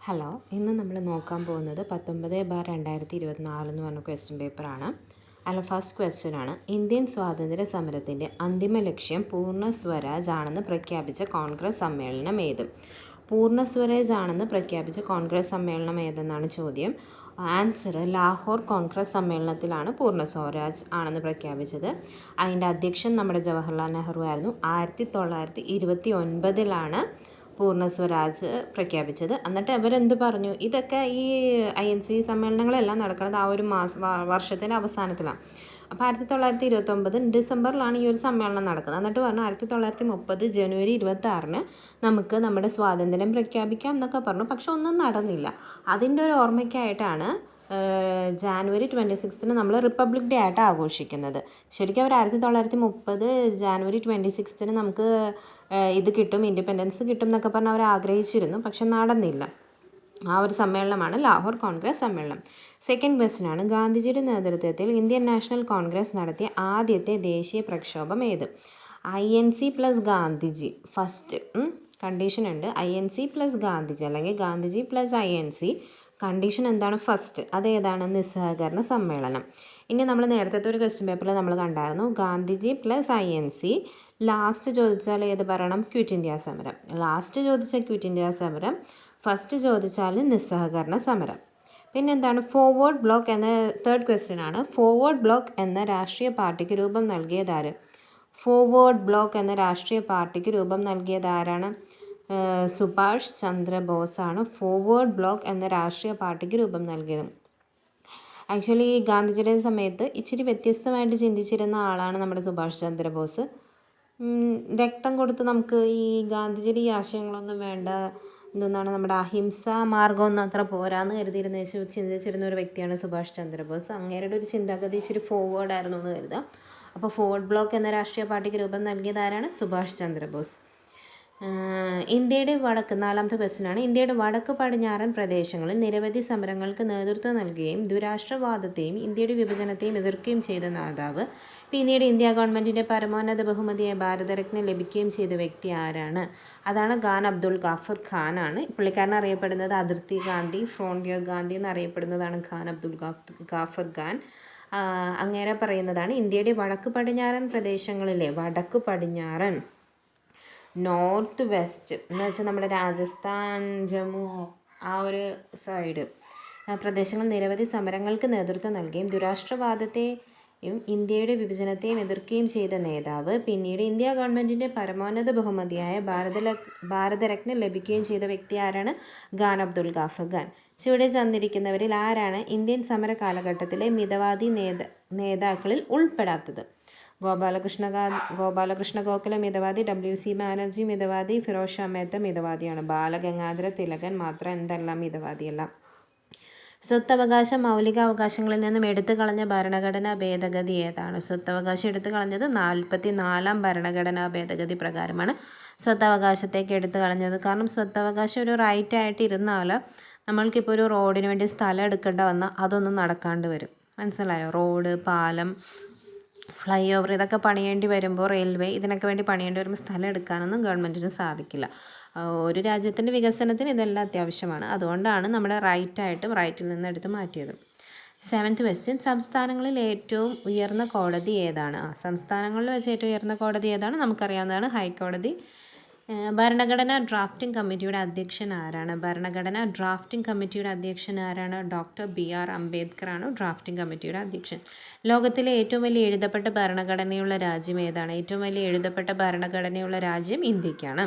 Hello, ഇന്ന് നമ്മൾ നോക്കാൻ പോകുന്നത് 19/2024 എന്ന് പറഞ്ഞ ക്വസ്റ്റ്യൻ പേപ്പറാണ്. ഫസ്റ്റ് ക്വസ്റ്റ്യൻ ആണ്, ഇന്ത്യൻ സ്വാതന്ത്ര്യ സമരത്തിൻ്റെ അന്തിമ ലക്ഷ്യം പൂർണ്ണ സ്വരാജ് ആണെന്ന് പ്രഖ്യാപിച്ച കോൺഗ്രസ് സമ്മേളനം ഏത്? പൂർണ്ണ സ്വരാജ് ആണെന്ന് പ്രഖ്യാപിച്ച കോൺഗ്രസ് സമ്മേളനം ഏതെന്നാണ് ചോദ്യം. ആൻസർ ലാഹോർ കോൺഗ്രസ് സമ്മേളനത്തിലാണ് പൂർണ്ണ സ്വരാജ് ആണെന്ന് പ്രഖ്യാപിച്ചത്. അതിൻ്റെ അധ്യക്ഷൻ നമ്മുടെ ജവഹർലാൽ നെഹ്റു ആയിരുന്നു. 1929 പൂർണ്ണ സ്വരാജ് പ്രഖ്യാപിച്ചത്. എന്നിട്ട് അവരെന്ത് പറഞ്ഞു, ഇതൊക്കെ ഈ INC സമ്മേളനങ്ങളെല്ലാം നടക്കുന്നത് ആ ഒരു വർഷത്തിൻ്റെ അവസാനത്തിലാണ്. അപ്പോൾ 1929 ഡിസംബറിലാണ് ഈ ഒരു സമ്മേളനം നടക്കുന്നത്. എന്നിട്ട് പറഞ്ഞു 1930 ജനുവരി 26 നമുക്ക് നമ്മുടെ സ്വാതന്ത്ര്യം പ്രഖ്യാപിക്കാം എന്നൊക്കെ പറഞ്ഞു. പക്ഷെ ഒന്നും നടന്നില്ല. അതിൻ്റെ ഒരു ഓർമ്മയ്ക്കായിട്ടാണ് ജാനുവരി 26 നമ്മൾ റിപ്പബ്ലിക് ഡേ ആയിട്ട് ആഘോഷിക്കുന്നത്. ശരിക്കും അവർ 1930 ജാനുവരി 26 നമുക്ക് ഇത് കിട്ടും, ഇൻഡിപെൻഡൻസ് കിട്ടും എന്നൊക്കെ പറഞ്ഞ് അവർ ആഗ്രഹിച്ചിരുന്നു. പക്ഷെ നടന്നില്ല. ആ ഒരു സമ്മേളനമാണ് ലാഹോർ കോൺഗ്രസ് സമ്മേളനം. സെക്കൻഡ് ക്വസ്റ്റ്യൻ ആണ്, ഗാന്ധിജിയുടെ നേതൃത്വത്തിൽ ഇന്ത്യൻ നാഷണൽ കോൺഗ്രസ് നടത്തിയ ആദ്യത്തെ ദേശീയ പ്രക്ഷോഭം ഏത്? INC plus Gandhiji first condition ഉണ്ട്. INC പ്ലസ് ഗാന്ധിജി അല്ലെങ്കിൽ ഗാന്ധിജി പ്ലസ് INC. കണ്ടീഷൻ എന്താണ്? ഫസ്റ്റ്. അതേതാണ്? നിസ്സഹകരണ സമ്മേളനം. ഇനി നമ്മൾ നേരത്തെ ഒരു ക്വസ്റ്റ്യൻ പേപ്പറിൽ നമ്മൾ കണ്ടായിരുന്നു, ഗാന്ധിജി പ്ലസ് INC. ലാസ്റ്റ് ചോദിച്ചാൽ ഏത് പറയണം? ക്വിറ്റ് ഇന്ത്യ സമരം. ലാസ്റ്റ് ചോദിച്ചാൽ ക്വിറ്റ് ഇന്ത്യ സമരം, ഫസ്റ്റ് ചോദിച്ചാൽ നിസ്സഹകരണ സമരം. പിന്നെന്താണ്? ഫോർവേഡ് ബ്ലോക്ക് എന്ന തേർഡ് ക്വസ്റ്റ്യൻ ആണ്. ഫോർവേഡ് ബ്ലോക്ക് എന്ന രാഷ്ട്രീയ പാർട്ടിക്ക് രൂപം നൽകിയതാര്? ഫോർവേഡ് ബ്ലോക്ക് എന്ന രാഷ്ട്രീയ പാർട്ടിക്ക് രൂപം നൽകിയതാരാണ്? സുഭാഷ് ചന്ദ്രബോസാണ് ഫോർവേഡ് ബ്ലോക്ക് എന്ന രാഷ്ട്രീയ പാർട്ടിക്ക് രൂപം നൽകിയത്. ആക്ച്വലി ഗാന്ധിജിയുടെ സമയത്ത് ഇച്ചിരി വ്യത്യസ്തമായിട്ട് ചിന്തിച്ചിരുന്ന ആളാണ് നമ്മുടെ സുഭാഷ് ചന്ദ്രബോസ്. രക്തം കൊടുത്ത് നമുക്ക് ഈ ഗാന്ധിജിയുടെ ഈ ആശയങ്ങളൊന്നും വേണ്ട, എന്താണ് നമ്മുടെ അഹിംസ മാർഗമൊന്നും അത്ര പോരാന്ന് കരുതിയിരുന്ന ചിന്തിച്ചിരുന്ന ഒരു വ്യക്തിയാണ് സുഭാഷ് ചന്ദ്രബോസ്. അങ്ങേരുടെ ഒരു ചിന്താഗതി ഇച്ചിരി ഫോർവേഡ് ആയിരുന്നു എന്ന് കരുതാം. അപ്പോൾ ഫോർവേഡ് ബ്ലോക്ക് എന്ന രാഷ്ട്രീയ പാർട്ടിക്ക് രൂപം നൽകിയതാരാണ്? സുഭാഷ് ചന്ദ്രബോസ്. ഇന്ത്യയുടെ വടക്ക്, നാലാമത്തെ ക്വസ്റ്റ്യൻ ആണ്, ഇന്ത്യയുടെ വടക്ക് പടിഞ്ഞാറൻ പ്രദേശങ്ങളിൽ നിരവധി സമരങ്ങൾക്ക് നേതൃത്വം നൽകുകയും ദുരാഷ്ട്രവാദത്തെയും ഇന്ത്യയുടെ വിഭജനത്തെയും എതിർക്കുകയും ചെയ്ത നേതാവ്, പിന്നീട് ഇന്ത്യ ഗവൺമെൻറ്റിൻ്റെ പരമോന്നത ബഹുമതിയായ ഭാരതരത്ന ലഭിക്കുകയും ചെയ്ത വ്യക്തി ആരാണ്? അതാണ് ഖാൻ അബ്ദുൾ ഗാഫർ ഖാൻ ആണ്. പുള്ളിക്കാരൻ അറിയപ്പെടുന്നത് അതിർത്തി ഗാന്ധി, ഫ്രോണ്ടിയർ ഗാന്ധി എന്നറിയപ്പെടുന്നതാണ് ഖാൻ അബ്ദുൾ ഗാഫർ ഖാൻ. അങ്ങേരെ പറയുന്നതാണ് ഇന്ത്യയുടെ വടക്ക് പടിഞ്ഞാറൻ പ്രദേശങ്ങളിലെ, വടക്ക് പടിഞ്ഞാറൻ നോർത്ത് വെസ്റ്റ് എന്ന് വെച്ചാൽ നമ്മുടെ രാജസ്ഥാൻ, ജമ്മു ആ ഒരു സൈഡ് പ്രദേശങ്ങൾ നിരവധി സമരങ്ങൾക്ക് നേതൃത്വം നൽകുകയും ദുരാഷ്ട്രവാദത്തെയും ഇന്ത്യയുടെ വിഭജനത്തെയും എതിർക്കുകയും ചെയ്ത നേതാവ്, പിന്നീട് ഇന്ത്യ ഗവൺമെൻറ്റിൻ്റെ പരമോന്നത ബഹുമതിയായ ഭാരതരത്ന ലഭിക്കുകയും ചെയ്ത വ്യക്തി ആരാണ്? ഖാൻ അബ്ദുൾ ഗാഫർ ഖാൻ. ചുവടെ തന്നിരിക്കുന്നവരിൽ ആരാണ് ഇന്ത്യൻ സമര കാലഘട്ടത്തിലെ മിതവാദി നേതാക്കളിൽ ഉൾപ്പെടാത്തത്? ഗോപാലകൃഷ്ണ ഗോഖലെ മിതവാദി, WC ബാനർജി മിതവാദി, ഫിറോസ് ഷാ മേത്ത മിതവാദിയാണ്. ബാലഗംഗാധര തിലകൻ മാത്രം എന്തല്ല മിതവാദിയല്ല. സ്വത്തവകാശം മൗലിക അവകാശങ്ങളിൽ നിന്നും എടുത്തു കളഞ്ഞ ഭരണഘടനാ ഭേദഗതി ഏതാണ്? സ്വത്തവകാശം എടുത്തു കളഞ്ഞത് 44-ാം ഭരണഘടനാ ഭേദഗതി പ്രകാരമാണ് സ്വത്തവകാശത്തേക്ക് എടുത്തു കളഞ്ഞത്. കാരണം സ്വത്തവകാശം ഒരു റൈറ്റ് ആയിട്ട് ഇരുന്നാൽ നമ്മൾക്കിപ്പോൾ ഒരു റോഡിന് വേണ്ടി സ്ഥലം എടുക്കേണ്ട വന്നാൽ അതൊന്നും നടക്കാണ്ട് വരും. മനസ്സിലായോ? റോഡ്, പാലം, ഫ്ലൈ ഓവർ ഇതൊക്കെ പണിയേണ്ടി വരുമ്പോൾ, റെയിൽവേ ഇതിനൊക്കെ വേണ്ടി പണിയേണ്ടി വരുമ്പോൾ സ്ഥലം എടുക്കാനൊന്നും ഗവൺമെൻറ്റിന് സാധിക്കില്ല. ഒരു രാജ്യത്തിൻ്റെ വികസനത്തിന് ഇതെല്ലാം അത്യാവശ്യമാണ്. അതുകൊണ്ടാണ് നമ്മുടെ റൈറ്റിൽ നിന്ന് എടുത്ത് മാറ്റിയത്. 7th ക്വസ്റ്റ്യൻ, സംസ്ഥാനങ്ങളിൽ ഏറ്റവും ഉയർന്ന കോടതി ഏതാണ്? സംസ്ഥാനങ്ങളിൽ വെച്ച് ഏറ്റവും ഉയർന്ന കോടതി ഏതാണ്? നമുക്കറിയാവുന്നതാണ് ഹൈക്കോടതി. ഭരണഘടനാ ഡ്രാഫ്റ്റിംഗ് കമ്മിറ്റിയുടെ അധ്യക്ഷൻ ആരാണ്? ഭരണഘടനാ ഡ്രാഫ്റ്റിംഗ് കമ്മിറ്റിയുടെ അധ്യക്ഷൻ ആരാണ്? ഡോക്ടർ BR അംബേദ്കർ ആണ് ഡ്രാഫ്റ്റിംഗ് കമ്മിറ്റിയുടെ അധ്യക്ഷൻ. ലോകത്തിലെ ഏറ്റവും വലിയ എഴുതപ്പെട്ട ഭരണഘടനയുള്ള രാജ്യം ഏതാണ്? ഏറ്റവും വലിയ എഴുതപ്പെട്ട ഭരണഘടനയുള്ള രാജ്യം ഇന്ത്യക്കാണ്.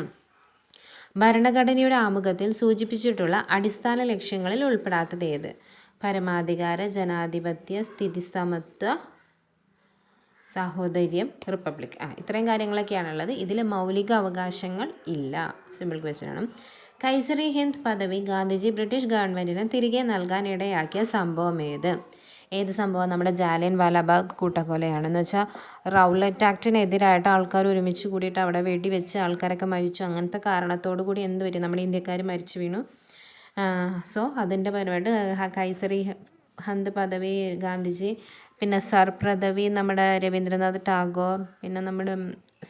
ഭരണഘടനയുടെ ആമുഖത്തിൽ സൂചിപ്പിച്ചിട്ടുള്ള അടിസ്ഥാന ലക്ഷ്യങ്ങളിൽ ഉൾപ്പെടാത്തത് ഏത്? പരമാധികാര, ജനാധിപത്യ, സ്ഥിതിസമത്വ, സാഹോദര്യം, റിപ്പബ്ലിക്. ഇത്രയും കാര്യങ്ങളൊക്കെയാണുള്ളത്. ഇതിൽ മൗലിക അവകാശങ്ങൾ ഇല്ല. സിമ്പിൾ ക്വസ്റ്റ്യൻ ആണ്. കൈസറി ഹിന്ദ് പദവി ഗാന്ധിജി ബ്രിട്ടീഷ് ഗവൺമെൻറ്റിന് തിരികെ നൽകാൻ ഇടയാക്കിയ സംഭവം ഏത്? ഏത് സംഭവം? നമ്മുടെ ജാലിയൻ വാലാബാഗ് കൂട്ടക്കൊലയാണെന്ന് വെച്ചാൽ റൗലറ്റ് ആക്ടിനെതിരായിട്ട് ആൾക്കാർ ഒരുമിച്ച് കൂടിയിട്ട് അവിടെ വെടിവെച്ച് ആൾക്കാരൊക്കെ മരിച്ചു. അങ്ങനത്തെ കാരണത്തോടു കൂടി എന്ത് വരും? നമ്മുടെ ഇന്ത്യക്കാർ മരിച്ചു വീണു. സോ അതിൻ്റെ പരമായിട്ട് കൈസറി ഹിന്ദ് പദവി ഗാന്ധിജി, പിന്നെ സർ പദവി നമ്മുടെ രവീന്ദ്രനാഥ് ടാഗോർ, പിന്നെ നമ്മുടെ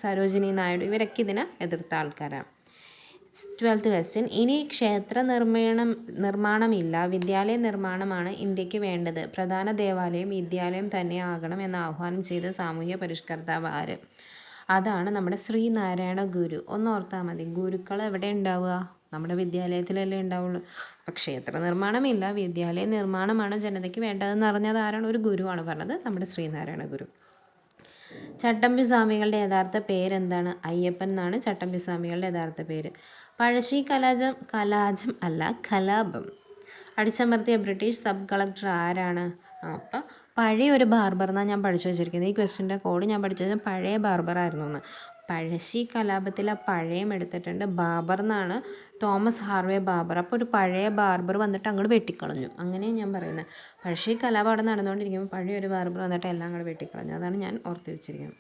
സരോജിനി നായിഡു, ഇവരൊക്കെ ഇതിനെ എതിർത്ത ആൾക്കാരാണ്. 12th question. ഇനി ക്ഷേത്ര നിർമ്മാണമില്ല, വിദ്യാലയ നിർമ്മാണമാണ് ഇന്ത്യക്ക് വേണ്ടത്. പ്രധാന ദേവാലയം വിദ്യാലയം തന്നെ ആകണം എന്ന് ആഹ്വാനം ചെയ്ത സാമൂഹ്യ പരിഷ്കർത്താവ് ആര്? അതാണ് നമ്മുടെ ശ്രീനാരായണ ഗുരു. ഒന്ന് ഓർത്താൽ മതി, ഗുരുക്കൾ എവിടെ ഉണ്ടാവുക? നമ്മുടെ വിദ്യാലയത്തിലല്ലേ ഉണ്ടാവുള്ളൂ. അപ്പം ക്ഷേത്ര നിർമ്മാണമില്ല, വിദ്യാലയ നിർമ്മാണമാണ് ജനതയ്ക്ക് വേണ്ടതെന്ന് അറിഞ്ഞത് ആരാണ്? ഒരു ഗുരുവാണ് പറഞ്ഞത്, നമ്മുടെ ശ്രീനാരായണ ഗുരു. ചട്ടമ്പി സ്വാമികളുടെ യഥാർത്ഥ പേരെന്താണ്? അയ്യപ്പൻ എന്നാണ് ചട്ടമ്പി സ്വാമികളുടെ യഥാർത്ഥ പേര്. പഴശ്ശി കലാജം അല്ല കലാപം അടിച്ചമർത്തിയ ബ്രിട്ടീഷ് സബ് കളക്ടർ ആരാണ്? അപ്പം പഴയ ഒരു ബാർബർ എന്നാണ് ഞാൻ പഠിച്ചു വെച്ചിരിക്കുന്നത്. ഈ ക്വസ്റ്റിൻ്റെ കോഡ് ഞാൻ പഠിച്ചു വെച്ചാൽ പഴയ ബാർബർ ആയിരുന്നു എന്ന്. പഴശ്ശി കലാപത്തിൽ ആ പഴയം എടുത്തിട്ടുണ്ട്. ബാബർ എന്നാണ് തോമസ് ഹാർവേ ബാബർ. അപ്പോൾ ഒരു പഴയ ബാർബർ വന്നിട്ട് അങ്ങോട്ട് വെട്ടിക്കളഞ്ഞു, അങ്ങനെയാണ് ഞാൻ പറയുന്നത്. പഴശ്ശി കലാപം അവിടെ നടന്നുകൊണ്ടിരിക്കുമ്പോൾ പഴയ ഒരു ബാർബർ വന്നിട്ട് എല്ലാം അങ്ങോട്ട് വെട്ടിക്കളഞ്ഞു. അതാണ് ഞാൻ ഓർത്ത് വെച്ചിരിക്കുന്നത്.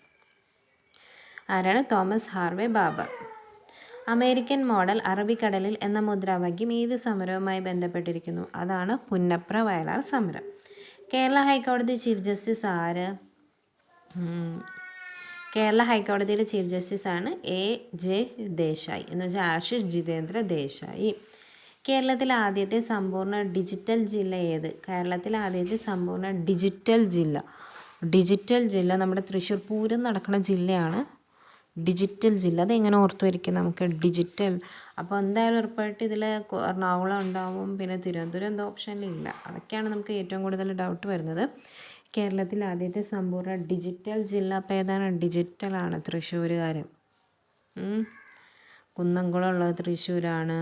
ആരാണ്? Thomas Harvey Babur. American model അറബിക്കടലിൽ എന്ന മുദ്രാവാക്യം ഏത് സമരവുമായി ബന്ധപ്പെട്ടിരിക്കുന്നു? അതാണ് പുന്നപ്ര വയലാർ സമരം. കേരള ഹൈക്കോടതി ചീഫ് ജസ്റ്റിസ് ആര്? കേരള ഹൈക്കോടതിയുടെ ചീഫ് ജസ്റ്റിസാണ് AJ ദേശായി, എന്ന് വെച്ചാൽ ആശിഷ് ജിതേന്ദ്ര ദേശായി. കേരളത്തിലെ ആദ്യത്തെ സമ്പൂർണ്ണ ഡിജിറ്റൽ ജില്ല ഏത്? കേരളത്തിലെ ആദ്യത്തെ സമ്പൂർണ്ണ ഡിജിറ്റൽ ജില്ല നമ്മുടെ തൃശ്ശൂർ പൂരം നടക്കുന്ന ജില്ലയാണ് ഡിജിറ്റൽ ജില്ല. അതെങ്ങനെ ഓർത്തു വയ്ക്കും നമുക്ക്? ഡിജിറ്റൽ. അപ്പോൾ എന്തായാലും ഉറപ്പായിട്ട് ഇതിൽ എറണാകുളം ഉണ്ടാവും, പിന്നെ തിരുവനന്തപുരം എന്തോ ഓപ്ഷനിലില്ല. അതൊക്കെയാണ് നമുക്ക് ഏറ്റവും കൂടുതൽ ഡൗട്ട് വരുന്നത്. കേരളത്തിൽ ആദ്യത്തെ സമ്പൂർണ്ണ ഡിജിറ്റൽ ജില്ല അപ്പോൾ ഏതാണ്? ഡിജിറ്റലാണ്. തൃശ്ശൂരുകാർ. കുന്നംകുളം ഉള്ളത് തൃശ്ശൂരാണ്,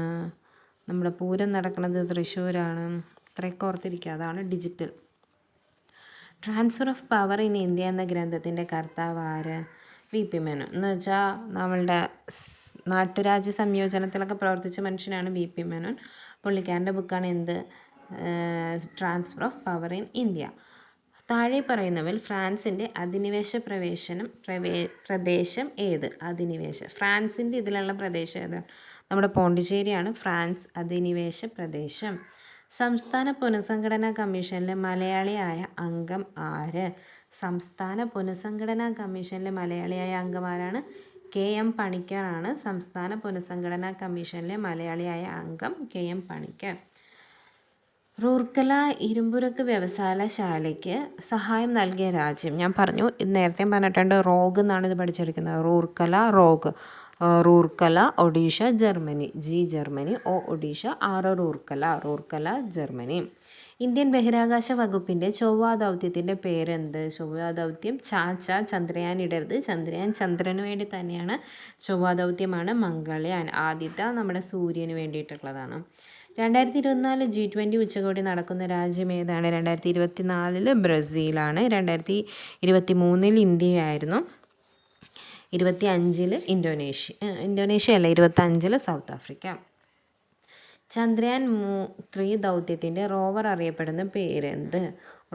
നമ്മുടെ പൂരം നടക്കുന്നത് തൃശ്ശൂരാണ്. ഇത്രയൊക്കെ ഓർത്തിരിക്കുക, അതാണ് digital. Transfer of power in India എന്ന ഗ്രന്ഥത്തിൻ്റെ കർത്താവ് ആര്? VP മേനോൻ. എന്ന് വെച്ചാൽ നമ്മളുടെ നാട്ടുരാജ്യ സംയോജനത്തിലൊക്കെ പ്രവർത്തിച്ച മനുഷ്യനാണ് VP മേനോൻ. പുള്ളിക്കാരൻ്റെ ബുക്കാണ് എന്ത്? Transfer of power in India. താഴെ പറയുന്നവൽ ഫ്രാൻസിൻ്റെ അധിനിവേശ പ്രദേശം ഏത്? ഫ്രാൻസിൻ്റെ ഇതിലുള്ള പ്രദേശം ഏതാണ്? നമ്മുടെ പോണ്ടിച്ചേരിയാണ് ഫ്രാൻസ് അധിനിവേശ പ്രദേശം. സംസ്ഥാന പുനഃസംഘടനാ കമ്മീഷനിലെ മലയാളിയായ അംഗം ആര്? സംസ്ഥാന പുനഃസംഘടനാ കമ്മീഷനിലെ മലയാളിയായ അംഗം ആരാണ്? KM പണിക്കറാണ്. സംസ്ഥാന പുനഃസംഘടനാ കമ്മീഷനിലെ മലയാളിയായ അംഗം KM പണിക്കർ. റൂർക്കല ഇരുമ്പുരുക്ക് വ്യവസായശാലയ്ക്ക് സഹായം നൽകിയ രാജ്യം? ഞാൻ പറഞ്ഞു, നേരത്തെ പറഞ്ഞിട്ടുണ്ട്, റോഗ് എന്നാണ് ഇത് പഠിച്ചെടുക്കുന്നത്. Rourkela Odisha Germany. G Germany, O Odisha, R Rourkela Germany. Indian ബഹിരാകാശ വകുപ്പിൻ്റെ ചൊവ്വാ ദൗത്യത്തിൻ്റെ പേരെന്ത്? ചൊവ്വാ ദൗത്യം ചന്ദ്രയാൻ ഇടരുത്. ചന്ദ്രന് വേണ്ടി തന്നെയാണ്. ചൊവ്വാ ദൗത്യമാണ് മംഗൾയാൻ. ആദ്യത്തെ നമ്മുടെ സൂര്യന് വേണ്ടിയിട്ടുള്ളതാണ്. 2024 G20 ഉച്ചകോടി നടക്കുന്ന രാജ്യം ഏതാണ്? 2024 ബ്രസീലാണ്. 2023 ഇന്ത്യയായിരുന്നു. 25 ഇന്തോനേഷ്യ അല്ല, 25 സൗത്ത് ആഫ്രിക്ക. ചന്ദ്രയാൻ 3 ദൗത്യത്തിൻ്റെ റോവർ അറിയപ്പെടുന്ന പേരെന്ത്?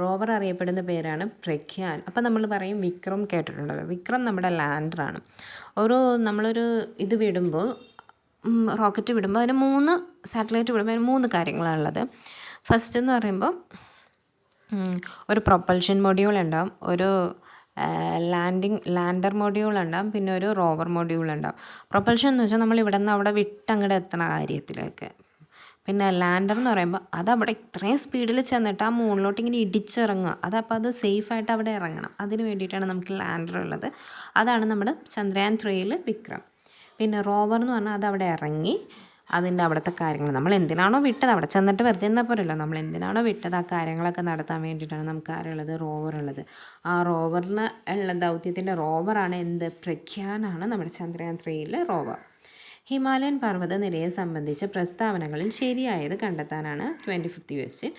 റോവർ അറിയപ്പെടുന്ന പേരാണ് പ്രഗ്യാൻ. അപ്പം നമ്മൾ പറയും വിക്രം, കേട്ടിട്ടുണ്ടല്ലോ. വിക്രം നമ്മുടെ ലാൻഡറാണ്. നമ്മളൊരു ഇത് വിടുമ്പോൾ, റോക്കറ്റ് വിടുമ്പോൾ അതിന് 3 സാറ്റലൈറ്റ് വിടുമ്പോൾ അതിന് 3 കാര്യങ്ങളാണുള്ളത്. ഫസ്റ്റ് എന്ന് പറയുമ്പോൾ ഒരു പ്രൊപ്പൽഷൻ മൊഡ്യൂൾ ഉണ്ടാവും, ഒരു ലാൻഡർ മൊഡ്യൂൾ ഉണ്ടാവും, പിന്നെ ഒരു റോവർ മൊഡ്യൂൾ ഉണ്ടാവും. പ്രൊപ്പൽഷൻ എന്ന് വെച്ചാൽ നമ്മൾ ഇവിടെ നിന്ന് അവിടെ വിട്ടങ്ങോട്ട് എത്തണ കാര്യത്തിലൊക്കെ. പിന്നെ ലാൻഡർ എന്ന് പറയുമ്പോൾ അതവിടെ ഇത്രയും സ്പീഡിൽ ചെന്നിട്ട് ആ മൂണിലോട്ട് ഇങ്ങനെ ഇടിച്ചിറങ്ങുക. അത് സേഫായിട്ട് അവിടെ ഇറങ്ങണം. അതിന് വേണ്ടിയിട്ടാണ് നമുക്ക് ലാൻഡർ ഉള്ളത്. അതാണ് നമ്മുടെ ചന്ദ്രയാൻ 3 വിക്രം. പിന്നെ റോവർ എന്ന് പറഞ്ഞാൽ അതവിടെ ഇറങ്ങി അതിൻ്റെ അവിടുത്തെ കാര്യങ്ങൾ നമ്മൾ എന്തിനാണോ വിട്ടത്, അവിടെ ചെന്നിട്ട് വെറുതെ എന്നാൽ പോരല്ലോ, നമ്മൾ എന്തിനാണോ വിട്ടത് ആ കാര്യങ്ങളൊക്കെ നടത്താൻ വേണ്ടിയിട്ടാണ് നമുക്ക് ആരുള്ളത്? റോവർ ഉള്ളത്. ആ റോവറിന് ഉള്ള ദൗത്യത്തിൻ്റെ റോവറാണ് എന്ത്? പ്രഗ്യാനാണ് നമ്മുടെ ചന്ദ്രയാൻ 3 റോവർ. ഹിമാലയൻ പർവ്വതനിരയെ സംബന്ധിച്ച പ്രസ്താവനകളിൽ ശരിയായത് കണ്ടെത്താനാണ് 25th ക്വസ്റ്റ്യൻ.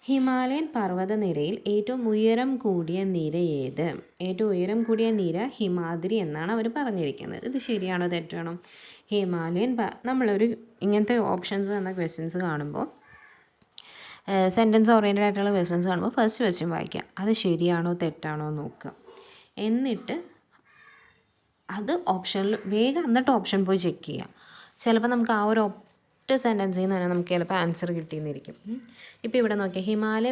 ഹിമാലയൻ പർവ്വതനിരയിൽ ഏറ്റവും ഉയരം കൂടിയ നിര ഏത്? ഏറ്റവും ഉയരം കൂടിയ നിര ഹിമാദ്രി എന്നാണ് അവർ പറഞ്ഞിരിക്കുന്നത്. ഇത് ശരിയാണോ തെറ്റാണോ? നമ്മളൊരു ഇങ്ങനത്തെ ഓപ്ഷൻസ് എന്ന ക്വസ്റ്റ്യൻസ് കാണുമ്പോൾ, സെൻറ്റൻസ് ഓറിയൻറ്റഡ് ആയിട്ടുള്ള ക്വസ്റ്റ്യൻസ് കാണുമ്പോൾ ഫസ്റ്റ് ക്വസ്റ്റ്യൻ വായിക്കുക, അത് ശരിയാണോ തെറ്റാണോ നോക്കുക. എന്നിട്ട് അത് ഓപ്ഷനിൽ വേഗം എന്നിട്ട് ഓപ്ഷൻ പോയി ചെക്ക് ചെയ്യുക. ചിലപ്പോൾ നമുക്ക് ആ ഒരു ഒറ്റ സെൻറ്റൻസിൽ നിന്ന് തന്നെ നമുക്ക് ചിലപ്പോൾ ആൻസർ കിട്ടിയെന്നിരിക്കും. ഇപ്പോൾ ഇവിടെ നോക്കിയാൽ ഹിമാലയ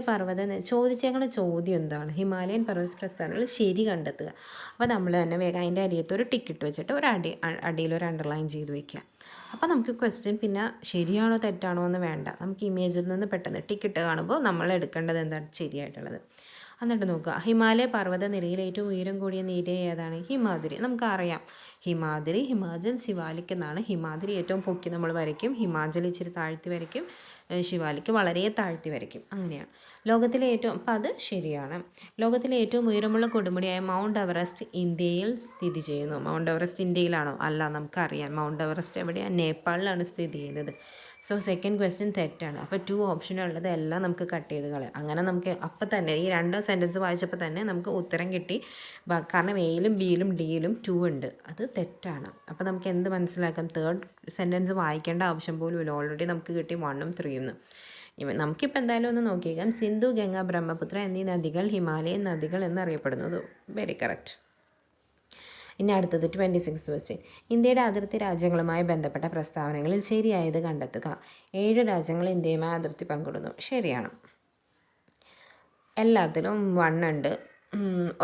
ചോദിച്ചേക്കുന്ന ചോദ്യം എന്താണ്? ഹിമാലയൻ പർവ്വത പ്രസ്ഥാനങ്ങൾ ശരി കണ്ടെത്തുക. അപ്പോൾ നമ്മൾ തന്നെ വേഗം അതിൻ്റെ അരിയത്ത് ഒരു ടിക്ക് ഇട്ട് വെച്ചിട്ട് ഒരു അടിയിൽ ഒരു അണ്ടർലൈൻ ചെയ്ത് വയ്ക്കുക. അപ്പോൾ നമുക്ക് ക്വസ്റ്റ്യൻ പിന്നെ ശരിയാണോ തെറ്റാണോ എന്ന് വേണ്ട, നമുക്ക് ഇമേജിൽ നിന്ന് പെട്ടെന്ന് ടിക്കിട്ട് കാണുമ്പോൾ നമ്മൾ എടുക്കേണ്ടത് എന്താണ് ശരിയായിട്ടുള്ളത്. എന്നിട്ട് നോക്കുക, ഹിമാലയ പർവ്വത നിരയിൽ ഏറ്റവും ഉയരം കൂടിയ നിര ഏതാണ്? ഹിമാദ്രി. നമുക്കറിയാം ഹിമാദ്രി, ഹിമാചൽ, ശിവാലിക് എന്നാണ്. ഹിമാദ്രി ഏറ്റവും പൊക്കി നമ്മൾ വരയ്ക്കും, ഹിമാചൽ ഇച്ചിരി താഴ്ത്തി വരയ്ക്കും, ശിവാലിക് വളരെ താഴ്ത്തി വരയ്ക്കും, അങ്ങനെയാണ്. ലോകത്തിലെ ഏറ്റവും, അപ്പം അത് ശരിയാണ്. ലോകത്തിലെ ഏറ്റവും ഉയരമുള്ള കൊടുമുടിയായ മൗണ്ട് എവറസ്റ്റ് ഇന്ത്യയിൽ സ്ഥിതി ചെയ്യുന്നു. മൗണ്ട് എവറസ്റ്റ് ഇന്ത്യയിലാണോ? അല്ല, നമുക്കറിയാം മൗണ്ട് എവറസ്റ്റ് എവിടെയാണ്? നേപ്പാളിലാണ് സ്ഥിതി ചെയ്യുന്നത്. സോ സെക്കൻഡ് ക്വസ്റ്റ്യൻ തെറ്റാണ്. അപ്പോൾ 2 ഓപ്ഷനുള്ളത് എല്ലാം നമുക്ക് കട്ട് ചെയ്ത് കളയാം. അങ്ങനെ നമുക്ക് അപ്പം തന്നെ ഈ 2 സെൻറ്റൻസ് വായിച്ചപ്പോൾ തന്നെ നമുക്ക് ഉത്തരം കിട്ടി. കാരണം എയിലും ബിയിലും ഡിയിലും 2 ഉണ്ട്, അത് തെറ്റാണ്. അപ്പോൾ നമുക്ക് എന്ത് മനസ്സിലാക്കാം? തേർഡ് സെൻറ്റൻസ് വായിക്കേണ്ട ആവശ്യം പോലും ഇല്ല, ഓൾറെഡി നമുക്ക് കിട്ടി 1ഉം 3ഉം. നമുക്കിപ്പോൾ എന്തായാലും ഒന്ന് നോക്കിയേക്കാം. സിന്ധു, ഗംഗ, ബ്രഹ്മപുത്ര എന്നീ നദികൾ ഹിമാലയൻ നദികൾ എന്നറിയപ്പെടുന്നത്. Very correct. ഇനി അടുത്തത് 26 ക്വസ്റ്റ്യൻ. ഇന്ത്യയുടെ അതിർത്തി രാജ്യങ്ങളുമായി ബന്ധപ്പെട്ട പ്രസ്താവനകളിൽ ശരിയായത് കണ്ടെത്തുക. 7 രാജ്യങ്ങൾ ഇന്ത്യയുമായി അതിർത്തി പങ്കിടുന്നു. ശരിയാണ്. എല്ലാത്തിലും 1 ഉണ്ട്.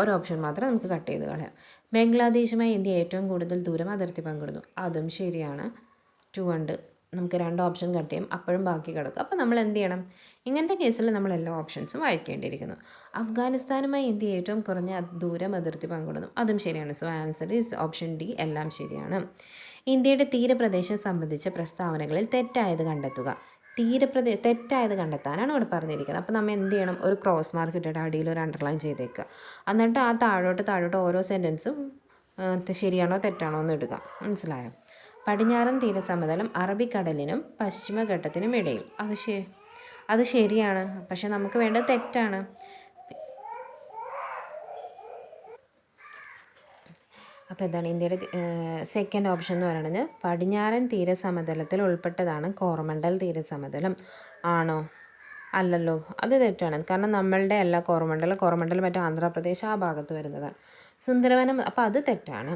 ഒരു ഓപ്ഷൻ മാത്രം നമുക്ക് കട്ട് ചെയ്ത് കളയാം. ബംഗ്ലാദേശുമായി ഇന്ത്യ ഏറ്റവും കൂടുതൽ ദൂരം അതിർത്തി പങ്കിടുന്നു. അതും ശരിയാണ്. 2 ഉണ്ട്. നമുക്ക് 2 ഓപ്ഷൻ കട്ട് ചെയ്യും, അപ്പോഴും ബാക്കി കിടക്കും. അപ്പോൾ നമ്മൾ എന്ത് ചെയ്യണം? ഇങ്ങനത്തെ കേസിൽ നമ്മൾ എല്ലാ ഓപ്ഷൻസും വായിക്കേണ്ടിയിരിക്കുന്നു. അഫ്ഗാനിസ്ഥാനുമായി ഇന്ത്യ ഏറ്റവും കുറഞ്ഞ ദൂരം അതിർത്തി പങ്കിടുന്നു. അതും ശരിയാണ്. So answer is option D, എല്ലാം ശരിയാണ്. ഇന്ത്യയുടെ തീരപ്രദേശം സംബന്ധിച്ച പ്രസ്താവനകളിൽ തെറ്റായത് കണ്ടെത്തുക. തെറ്റായത് കണ്ടെത്താനാണ് ഇവിടെ പറഞ്ഞിരിക്കുന്നത്. അപ്പോൾ നമ്മൾ എന്ത് ചെയ്യണം? ഒരു ക്രോസ് മാർക്ക് ഇട്ടിട്ട് അടിയിൽ ഒരു അണ്ടർലൈൻ ചെയ്തേക്കുക. എന്നിട്ട് ആ താഴോട്ട് ഓരോ സെൻറ്റൻസും ശരിയാണോ തെറ്റാണോ എന്ന് ഇടുക. മനസ്സിലായോ? പടിഞ്ഞാറൻ തീരസമതലം അറബിക്കടലിനും പശ്ചിമഘട്ടത്തിനും ഇടയിൽ. അത് ശരിയാണ്, പക്ഷെ നമുക്ക് വേണ്ടത് തെറ്റാണ്. അപ്പോൾ എന്താണ് ഇന്ത്യയുടെ സെക്കൻഡ് ഓപ്ഷൻ എന്ന് പറയുന്നത്? പടിഞ്ഞാറൻ തീരസമതലത്തിൽ ഉൾപ്പെട്ടതാണ് കോറമണ്ടൽ തീരസമതലം. ആണോ? അല്ലല്ലോ, അത് തെറ്റാണ്. കാരണം നമ്മളുടെ എല്ലാ കോറമണ്ടൽ മറ്റേ ആന്ധ്രാപ്രദേശ് ആ ഭാഗത്ത് വരുന്നതാണ്. സുന്ദരവനം, അപ്പോൾ അത് തെറ്റാണ്.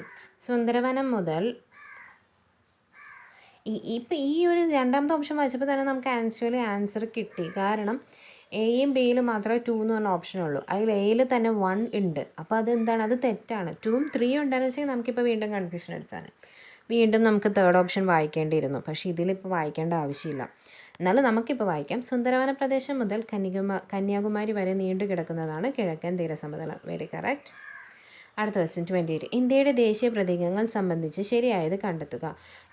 സുന്ദരവനം മുതൽ ഇപ്പം ഈ ഒരു രണ്ടാമത്തെ ഓപ്ഷൻ വായിച്ചപ്പോൾ തന്നെ നമുക്ക് ആൻസർ കിട്ടി. കാരണം എയും ബിയിലും മാത്രമേ 2 എന്ന് പറഞ്ഞ ഓപ്ഷനുള്ളൂ. അതിൽ എയിൽ തന്നെ 1 ഉണ്ട്. അപ്പോൾ അതെന്താണ്? അത് തെറ്റാണ്. 2ഉം 3ഉം ഉണ്ടെന്ന് വെച്ചാൽ നമുക്കിപ്പോൾ വീണ്ടും കൺഫ്യൂഷൻ അടിച്ചാണ്. വീണ്ടും നമുക്ക് തേർഡ് ഓപ്ഷൻ വായിക്കേണ്ടിയിരുന്നു, പക്ഷേ ഇതിലിപ്പോൾ വായിക്കേണ്ട ആവശ്യമില്ല. എന്നാലും നമുക്കിപ്പോൾ വായിക്കാം. സുന്ദരവന പ്രദേശം മുതൽ കന്യാകുമാരി വരെ നീണ്ടു കിടക്കുന്നതാണ് കിഴക്കൻ തീരസമതലം. Very correct. അടുത്ത ക്വസ്റ്റ്യൻ 28. ഇന്ത്യയുടെ ദേശീയ പ്രതീകങ്ങൾ സംബന്ധിച്ച് ശരിയായത് കണ്ടെത്തുക.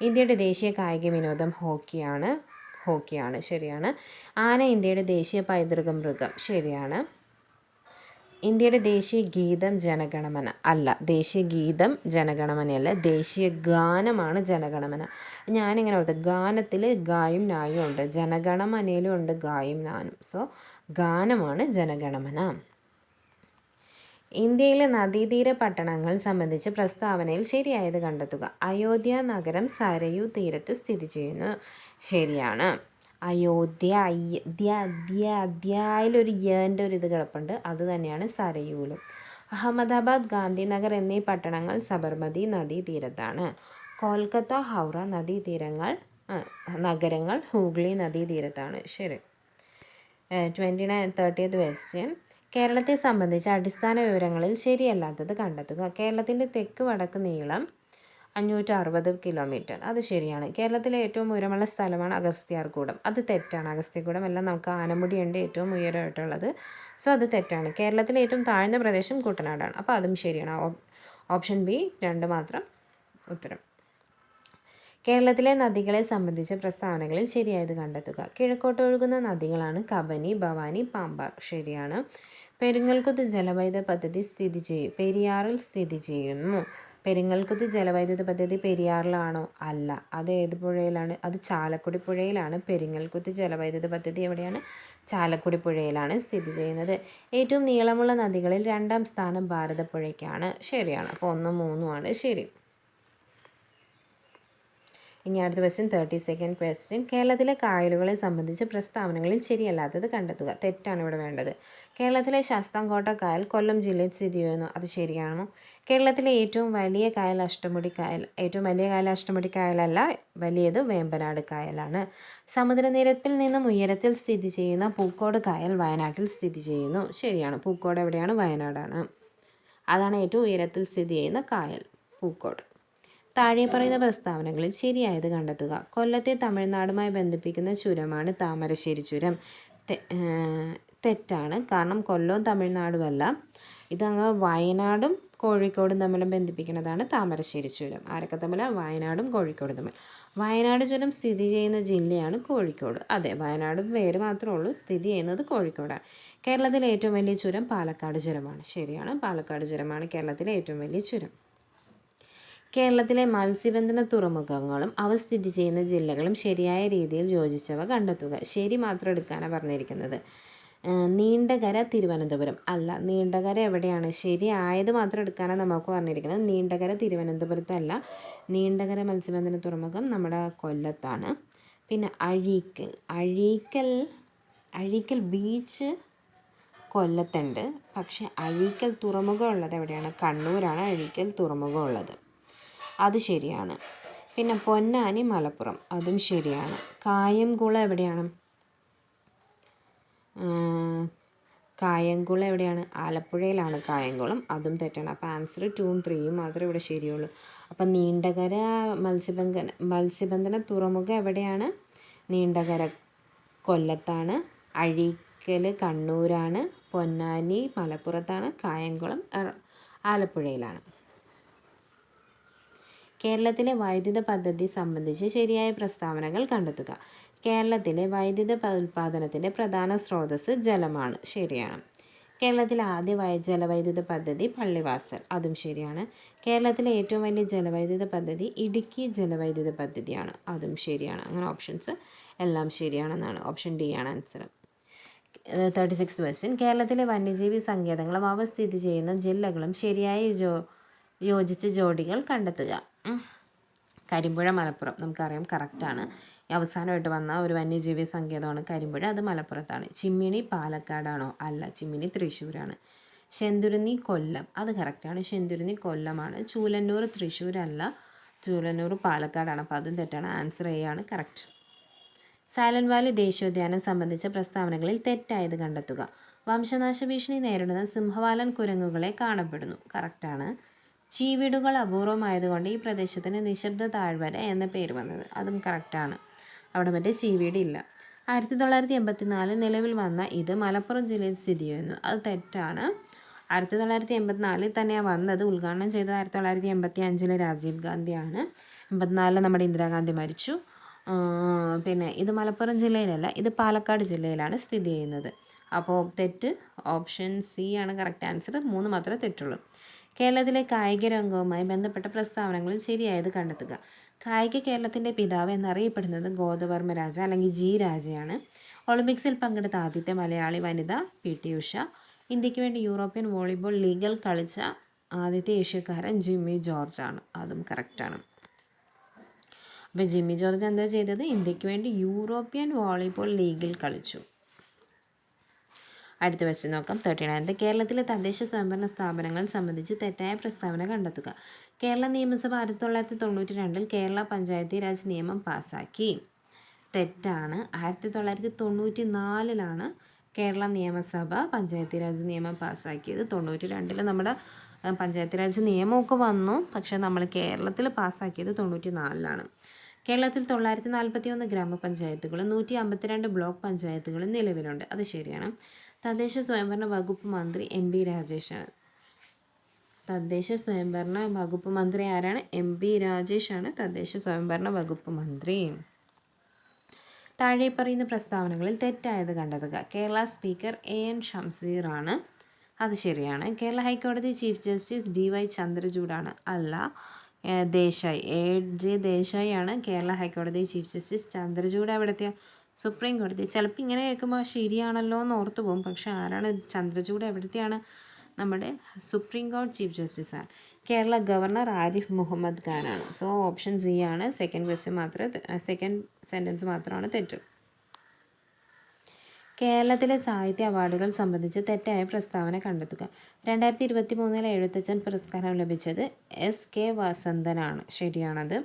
ഇന്ത്യയുടെ ദേശീയ കായിക വിനോദം ഹോക്കിയാണ്. ശരിയാണ്. ആന ഇന്ത്യയുടെ ദേശീയ പൈതൃക മൃഗം. ശരിയാണ്. ഇന്ത്യയുടെ ദേശീയ ഗീതം ജനഗണമന. അല്ല, ദേശീയ ഗീതം ജനഗണമനയല്ല, ദേശീയ ഗാനമാണ് ജനഗണമന. ഞാനിങ്ങനെ ഓർത്ത്, ഗാനത്തിൽ ഗായും നായും ഉണ്ട്, ജനഗണമനയിലും ഉണ്ട് ഗായും നാനും. സോ ഗാനമാണ് ജനഗണമന. ഇന്ത്യയിലെ നദീതീര പട്ടണങ്ങൾ സംബന്ധിച്ച് പ്രസ്താവനയിൽ ശരിയായത് കണ്ടെത്തുക. അയോധ്യ നഗരം സരയൂ തീരത്ത് സ്ഥിതി ചെയ്യുന്നു. ശരിയാണ്. അയോധ്യ അധ്യായിലൊരു യൻ്റെ ഒരു ഇത് കിടപ്പുണ്ട്, അത് തന്നെയാണ് സരയൂലും. അഹമ്മദാബാദ്, ഗാന്ധിനഗർ എന്നീ പട്ടണങ്ങൾ സബർമതി നദീതീരത്താണ്. കൊൽക്കത്ത, ഹൗറ നഗരങ്ങൾ ഹൂഗ്ലി നദീതീരത്താണ്. ശരി. 30th question. കേരളത്തെ സംബന്ധിച്ച അടിസ്ഥാന വിവരങ്ങളിൽ ശരിയല്ലാത്തത് കണ്ടെത്തുക. കേരളത്തിൻ്റെ തെക്ക് വടക്ക് നീളം 560 കിലോമീറ്റർ. അത് ശരിയാണ്. കേരളത്തിലെ ഏറ്റവും ഉയരമുള്ള സ്ഥലമാണ് അഗസ്ത്യാർകൂടം. അത് തെറ്റാണ്. അഗസ്ത്യകൂടം എല്ലാം നമുക്ക് ആനമുടിയുണ്ട് ഏറ്റവും ഉയരമായിട്ടുള്ളത്. സോ അത് തെറ്റാണ്. കേരളത്തിലെ ഏറ്റവും താഴ്ന്ന പ്രദേശം കുട്ടനാടാണ്. അപ്പോൾ അതും ശരിയാണ്. ഓപ്ഷൻ ബി 2 മാത്രം ഉത്തരം. കേരളത്തിലെ നദികളെ സംബന്ധിച്ച പ്രസ്താവനകളിൽ ശരിയായത് കണ്ടെത്തുക. കിഴക്കോട്ടൊഴുകുന്ന നദികളാണ് കബനി, ഭവാനി, പാമ്പാർ. ശരിയാണ്. പെരിങ്ങൽകുത്ത് ജലവൈദ്യുത പദ്ധതി പെരിയാറിൽ സ്ഥിതി ചെയ്യുന്നു. പെരിങ്ങൽകുത്ത് ജലവൈദ്യുത പദ്ധതി പെരിയാറിലാണോ? അല്ല. അത് ഏത് പുഴയിലാണ്? അത് ചാലക്കുടി പുഴയിലാണ്. പെരിങ്ങൽകുത്ത് ജലവൈദ്യുത പദ്ധതി എവിടെയാണ്? ചാലക്കുടി പുഴയിലാണ് സ്ഥിതി ചെയ്യുന്നത്. ഏറ്റവും നീളമുള്ള നദികളിൽ 2ാം സ്ഥാനം ഭാരതപ്പുഴയ്ക്കാണ്. ശരിയാണ്. അപ്പോൾ 1ഉം 3ഉമാണ് ശരി. ഇനി അടുത്ത ക്വസ്റ്റ്യൻ 32nd ക്വസ്റ്റ്യൻ. കേരളത്തിലെ കായലുകളെ സംബന്ധിച്ച് പ്രസ്താവനകളിൽ ശരിയല്ലാത്തത് കണ്ടെത്തുക. തെറ്റാണ് ഇവിടെ വേണ്ടത്. കേരളത്തിലെ ശാസ്താംകോട്ട കായൽ കൊല്ലം ജില്ലയിൽ സ്ഥിതി ചെയ്യുന്നു. അത് ശരിയാണോ? കേരളത്തിലെ ഏറ്റവും വലിയ കായൽ അഷ്ടമുടി കായൽ. ഏറ്റവും വലിയ കായൽ അഷ്ടമുടി കായലല്ല, വലിയത് വേമ്പനാട് കായലാണ്. സമുദ്രനിരപ്പിൽ നിന്നും ഉയരത്തിൽ സ്ഥിതി ചെയ്യുന്ന പൂക്കോട് കായൽ വയനാട്ടിൽ സ്ഥിതി ചെയ്യുന്നു. ശരിയാണ്. പൂക്കോട് എവിടെയാണ്? വയനാടാണ്. അതാണ് ഏറ്റവും ഉയരത്തിൽ സ്ഥിതി ചെയ്യുന്ന കായൽ, പൂക്കോട്. താഴെ പറയുന്ന പ്രസ്താവനകളിൽ ശരിയായത് കണ്ടെത്തുക. കൊല്ലത്തെ തമിഴ്നാടുമായി ബന്ധിപ്പിക്കുന്ന ചുരമാണ് താമരശ്ശേരി ചുരം. തെറ്റാണ്. കാരണം കൊല്ലവും തമിഴ്നാടുമല്ല. ഇതങ്ങ് വയനാടും കോഴിക്കോടും തമ്മിലും ബന്ധിപ്പിക്കുന്നതാണ് താമരശ്ശേരി ചുരം. ആരൊക്കെ തമ്മിലാണ്? വയനാടും കോഴിക്കോടും തമ്മിൽ. വയനാട് ചുരം സ്ഥിതി ചെയ്യുന്ന ജില്ലയാണ് കോഴിക്കോട്. അതെ, വയനാട് പേര് മാത്രമേ ഉള്ളൂ, സ്ഥിതി ചെയ്യുന്നത് കോഴിക്കോടാണ്. കേരളത്തിലെ ഏറ്റവും വലിയ ചുരം പാലക്കാട് ചുരമാണ്. ശരിയാണ്, പാലക്കാട് ചുരമാണ് കേരളത്തിലെ ഏറ്റവും വലിയ ചുരം. കേരളത്തിലെ മത്സ്യബന്ധന തുറമുഖങ്ങളും അവ സ്ഥിതി ചെയ്യുന്ന ജില്ലകളും ശരിയായ രീതിയിൽ യോജിച്ചവ കണ്ടെത്തുക. ശരി മാത്രം എടുക്കാനാണ് പറഞ്ഞിരിക്കുന്നത്. നീണ്ടകര തിരുവനന്തപുരം അല്ല. നീണ്ടകര എവിടെയാണ്? ശരിയായത് മാത്രം എടുക്കാനാണ് നമുക്ക് പറഞ്ഞിരിക്കുന്നത്. നീണ്ടകര തിരുവനന്തപുരത്തല്ല. നീണ്ടകര മത്സ്യബന്ധന തുറമുഖം നമ്മുടെ കൊല്ലത്താണ്. പിന്നെ അഴീക്കൽ ബീച്ച് കൊല്ലത്തുണ്ട്. പക്ഷേ അഴീക്കൽ തുറമുഖം ഉള്ളത് എവിടെയാണ്? കണ്ണൂരാണ് അഴീക്കൽ തുറമുഖം ഉള്ളത്. അത് ശരിയാണ്. പിന്നെ പൊന്നാനി മലപ്പുറം, അതും ശരിയാണ്. കായംകുളം എവിടെയാണ്? കായംകുളം എവിടെയാണ്? ആലപ്പുഴയിലാണ് കായംകുളം, അതും തെറ്റാണ്. അപ്പോൾ ആൻസർ 2ഉം 3യും മാത്രമേ ഇവിടെ ശരിയുള്ളൂ. അപ്പം നീണ്ടകര മത്സ്യബന്ധന തുറമുഖം എവിടെയാണ്? നീണ്ടകര കൊല്ലത്താണ്. അഴീക്കൽ കണ്ണൂരാണ്. പൊന്നാനി മലപ്പുറത്താണ്. കായംകുളം ആലപ്പുഴയിലാണ്. കേരളത്തിലെ വൈദ്യുത പദ്ധതി സംബന്ധിച്ച് ശരിയായ പ്രസ്താവനകൾ കണ്ടെത്തുക. കേരളത്തിലെ വൈദ്യുത ഉൽപ്പാദനത്തിൻ്റെ പ്രധാന സ്രോതസ്സ് ജലമാണ്. ശരിയാണ്. കേരളത്തിലെ ആദ്യ ജലവൈദ്യുത പദ്ധതി പള്ളിവാസൽ, അതും ശരിയാണ്. കേരളത്തിലെ ഏറ്റവും വലിയ ജലവൈദ്യുത പദ്ധതി ഇടുക്കി ജലവൈദ്യുത പദ്ധതിയാണ്. അതും ശരിയാണ്. അങ്ങനെ ഓപ്ഷൻസ് എല്ലാം ശരിയാണെന്നാണ്. ഓപ്ഷൻ ഡി ആണ് ആൻസർ. 36 ക്വസ്റ്റ്യൻ. കേരളത്തിലെ വന്യജീവി സങ്കേതങ്ങളും അവ സ്ഥിതി ചെയ്യുന്ന ജില്ലകളും ശരിയായ യോജിച്ച ജോഡികൾ കണ്ടെത്തുക. കരിമ്പുഴ മലപ്പുറം നമുക്കറിയാം, കറക്റ്റാണ്. അവസാനമായിട്ട് വന്ന ഒരു വന്യജീവി സങ്കേതമാണ് കരിമ്പുഴ, അത് മലപ്പുറത്താണ്. ചിമ്മിണി പാലക്കാടാണോ? അല്ല, ചിമ്മിണി തൃശ്ശൂരാണ്. ശെന്തുരുന്നി കൊല്ലം, അത് കറക്റ്റാണ്. ശെന്തുരുന്നി കൊല്ലമാണ്. ചൂലന്നൂർ തൃശ്ശൂരല്ല, ചൂലന്നൂർ പാലക്കാടാണ്. അപ്പോൾ അതും തെറ്റാണ്. ആൻസർ എ ആണ് കറക്റ്റ്. സൈലന്റ് വാലി ദേശീയോദ്യാനം സംബന്ധിച്ച പ്രസ്താവനകളിൽ തെറ്റായത് കണ്ടെത്തുക. വംശനാശ ഭീഷണി നേരിടുന്ന സിംഹവാലൻ കുരങ്ങുകളെ കാണപ്പെടുന്നു. കറക്റ്റാണ്. ചീവീടുകൾ അപൂർവമായതുകൊണ്ട് ഈ പ്രദേശത്തിന് നിശബ്ദ താഴ്വര എന്ന പേര് വന്നത്. അതും കറക്റ്റാണ്. അവിടെ മറ്റേ ചീവീട് ഇല്ല. 1984 നിലവിൽ വന്ന ഇത് മലപ്പുറം ജില്ലയിൽ സ്ഥിതി ചെയ്യുന്നു. അത് തെറ്റാണ്. 1984 തന്നെയാണ് വന്നത്. ഉദ്ഘാടനം ചെയ്തത് 1985 രാജീവ് ഗാന്ധിയാണ്. 84 നമ്മുടെ ഇന്ദിരാഗാന്ധി മരിച്ചു. പിന്നെ ഇത് മലപ്പുറം ജില്ലയിലല്ല, ഇത് പാലക്കാട് ജില്ലയിലാണ് സ്ഥിതി ചെയ്യുന്നത്. അപ്പോൾ തെറ്റ് ഓപ്ഷൻ സി ആണ് കറക്റ്റ് ആൻസർ. 3 മാത്രമേ തെറ്റുള്ളൂ. കേരളത്തിലെ കായിക രംഗവുമായി ബന്ധപ്പെട്ട പ്രസ്താവനകളിൽ ശരിയായത് കണ്ടെത്തുക. കായിക കേരളത്തിൻ്റെ പിതാവ് എന്നറിയപ്പെടുന്നത് ഗോദവർമ്മ രാജ അല്ലെങ്കിൽ ജി രാജയാണ്. ഒളിമ്പിക്സിൽ പങ്കെടുത്ത ആദ്യത്തെ മലയാളി വനിത പി.ടി. ഉഷ. ഇന്ത്യക്ക് വേണ്ടി യൂറോപ്യൻ വോളിബോൾ ലീഗിൽ കളിച്ച ആദ്യത്തെ ഏഷ്യക്കാരൻ ജിമ്മി ജോർജാണ്. അതും കറക്റ്റാണ്. അപ്പോൾ ജിമ്മി ജോർജ് എന്താ ചെയ്തത്? ഇന്ത്യക്ക് വേണ്ടി യൂറോപ്യൻ വോളിബോൾ ലീഗിൽ കളിച്ചു. അടുത്ത ക്വസ്റ്റ്യൻ നോക്കാം. 39. കേരളത്തിലെ തദ്ദേശ സ്വയംഭരണ സ്ഥാപനങ്ങൾ സംബന്ധിച്ച് തെറ്റായ പ്രസ്താവന കണ്ടെത്തുക. കേരള നിയമസഭ 1992 കേരള പഞ്ചായത്തി രാജ് നിയമം പാസ്സാക്കി. തെറ്റാണ്. 1994 കേരള നിയമസഭ പഞ്ചായത്തി രാജ് നിയമം പാസ്സാക്കിയത്. 92 നമ്മുടെ പഞ്ചായത്തി രാജ് നിയമമൊക്കെ വന്നു, പക്ഷേ നമ്മൾ കേരളത്തിൽ പാസ്സാക്കിയത് 94 കേരളത്തിൽ 941 ഗ്രാമപഞ്ചായത്തുകളും 152 ബ്ലോക്ക് പഞ്ചായത്തുകളും നിലവിലുണ്ട്. അത് ശരിയാണ്. തദ്ദേശ സ്വയംഭരണ വകുപ്പ് മന്ത്രി എം.ബി. രാജേഷാണ്. തദ്ദേശ സ്വയംഭരണ വകുപ്പ് മന്ത്രി ആരാണ്? എം.ബി. രാജേഷാണ് തദ്ദേശ സ്വയംഭരണ വകുപ്പ് മന്ത്രി. താഴെ പറയുന്ന പ്രസ്താവനകളിൽ തെറ്റായത് കണ്ടെത്തുക. കേരള സ്പീക്കർ എ.എൻ. ഷംസീർ ആണ്. അത് ശരിയാണ്. കേരള ഹൈക്കോടതി ചീഫ് ജസ്റ്റിസ് D.Y. ചന്ദ്രചൂഡാണ്. അല്ല, ദേശായി, A.J. ദേശായി ആണ് കേരള ഹൈക്കോടതി ചീഫ് ജസ്റ്റിസ്. ചന്ദ്രചൂഡ് എവിടത്തെ? സുപ്രീം കോടതി. ചിലപ്പോൾ ഇങ്ങനെ കേൾക്കുമ്പോൾ ശരിയാണല്ലോ എന്ന് ഓർത്തു പോകും. പക്ഷേ ആരാണ് ചന്ദ്രചൂഡ്? എവിടത്തെയാണ്? നമ്മുടെ സുപ്രീം കോടതി ചീഫ് ജസ്റ്റിസാണ്. കേരള ഗവർണർ ആരിഫ് മുഹമ്മദ് ഖാനാണ്. സോ ഓപ്ഷൻ സി ആണ്. സെക്കൻഡ് സെൻറ്റൻസ് മാത്രമാണ് തെറ്റ്. കേരളത്തിലെ സാഹിത്യ അവാർഡുകൾ സംബന്ധിച്ച് തെറ്റായ പ്രസ്താവന കണ്ടെത്തുക. 2023 എഴുത്തച്ഛൻ പുരസ്കാരം ലഭിച്ചത് S.K. വസന്തനാണ്. ശരിയാണത്.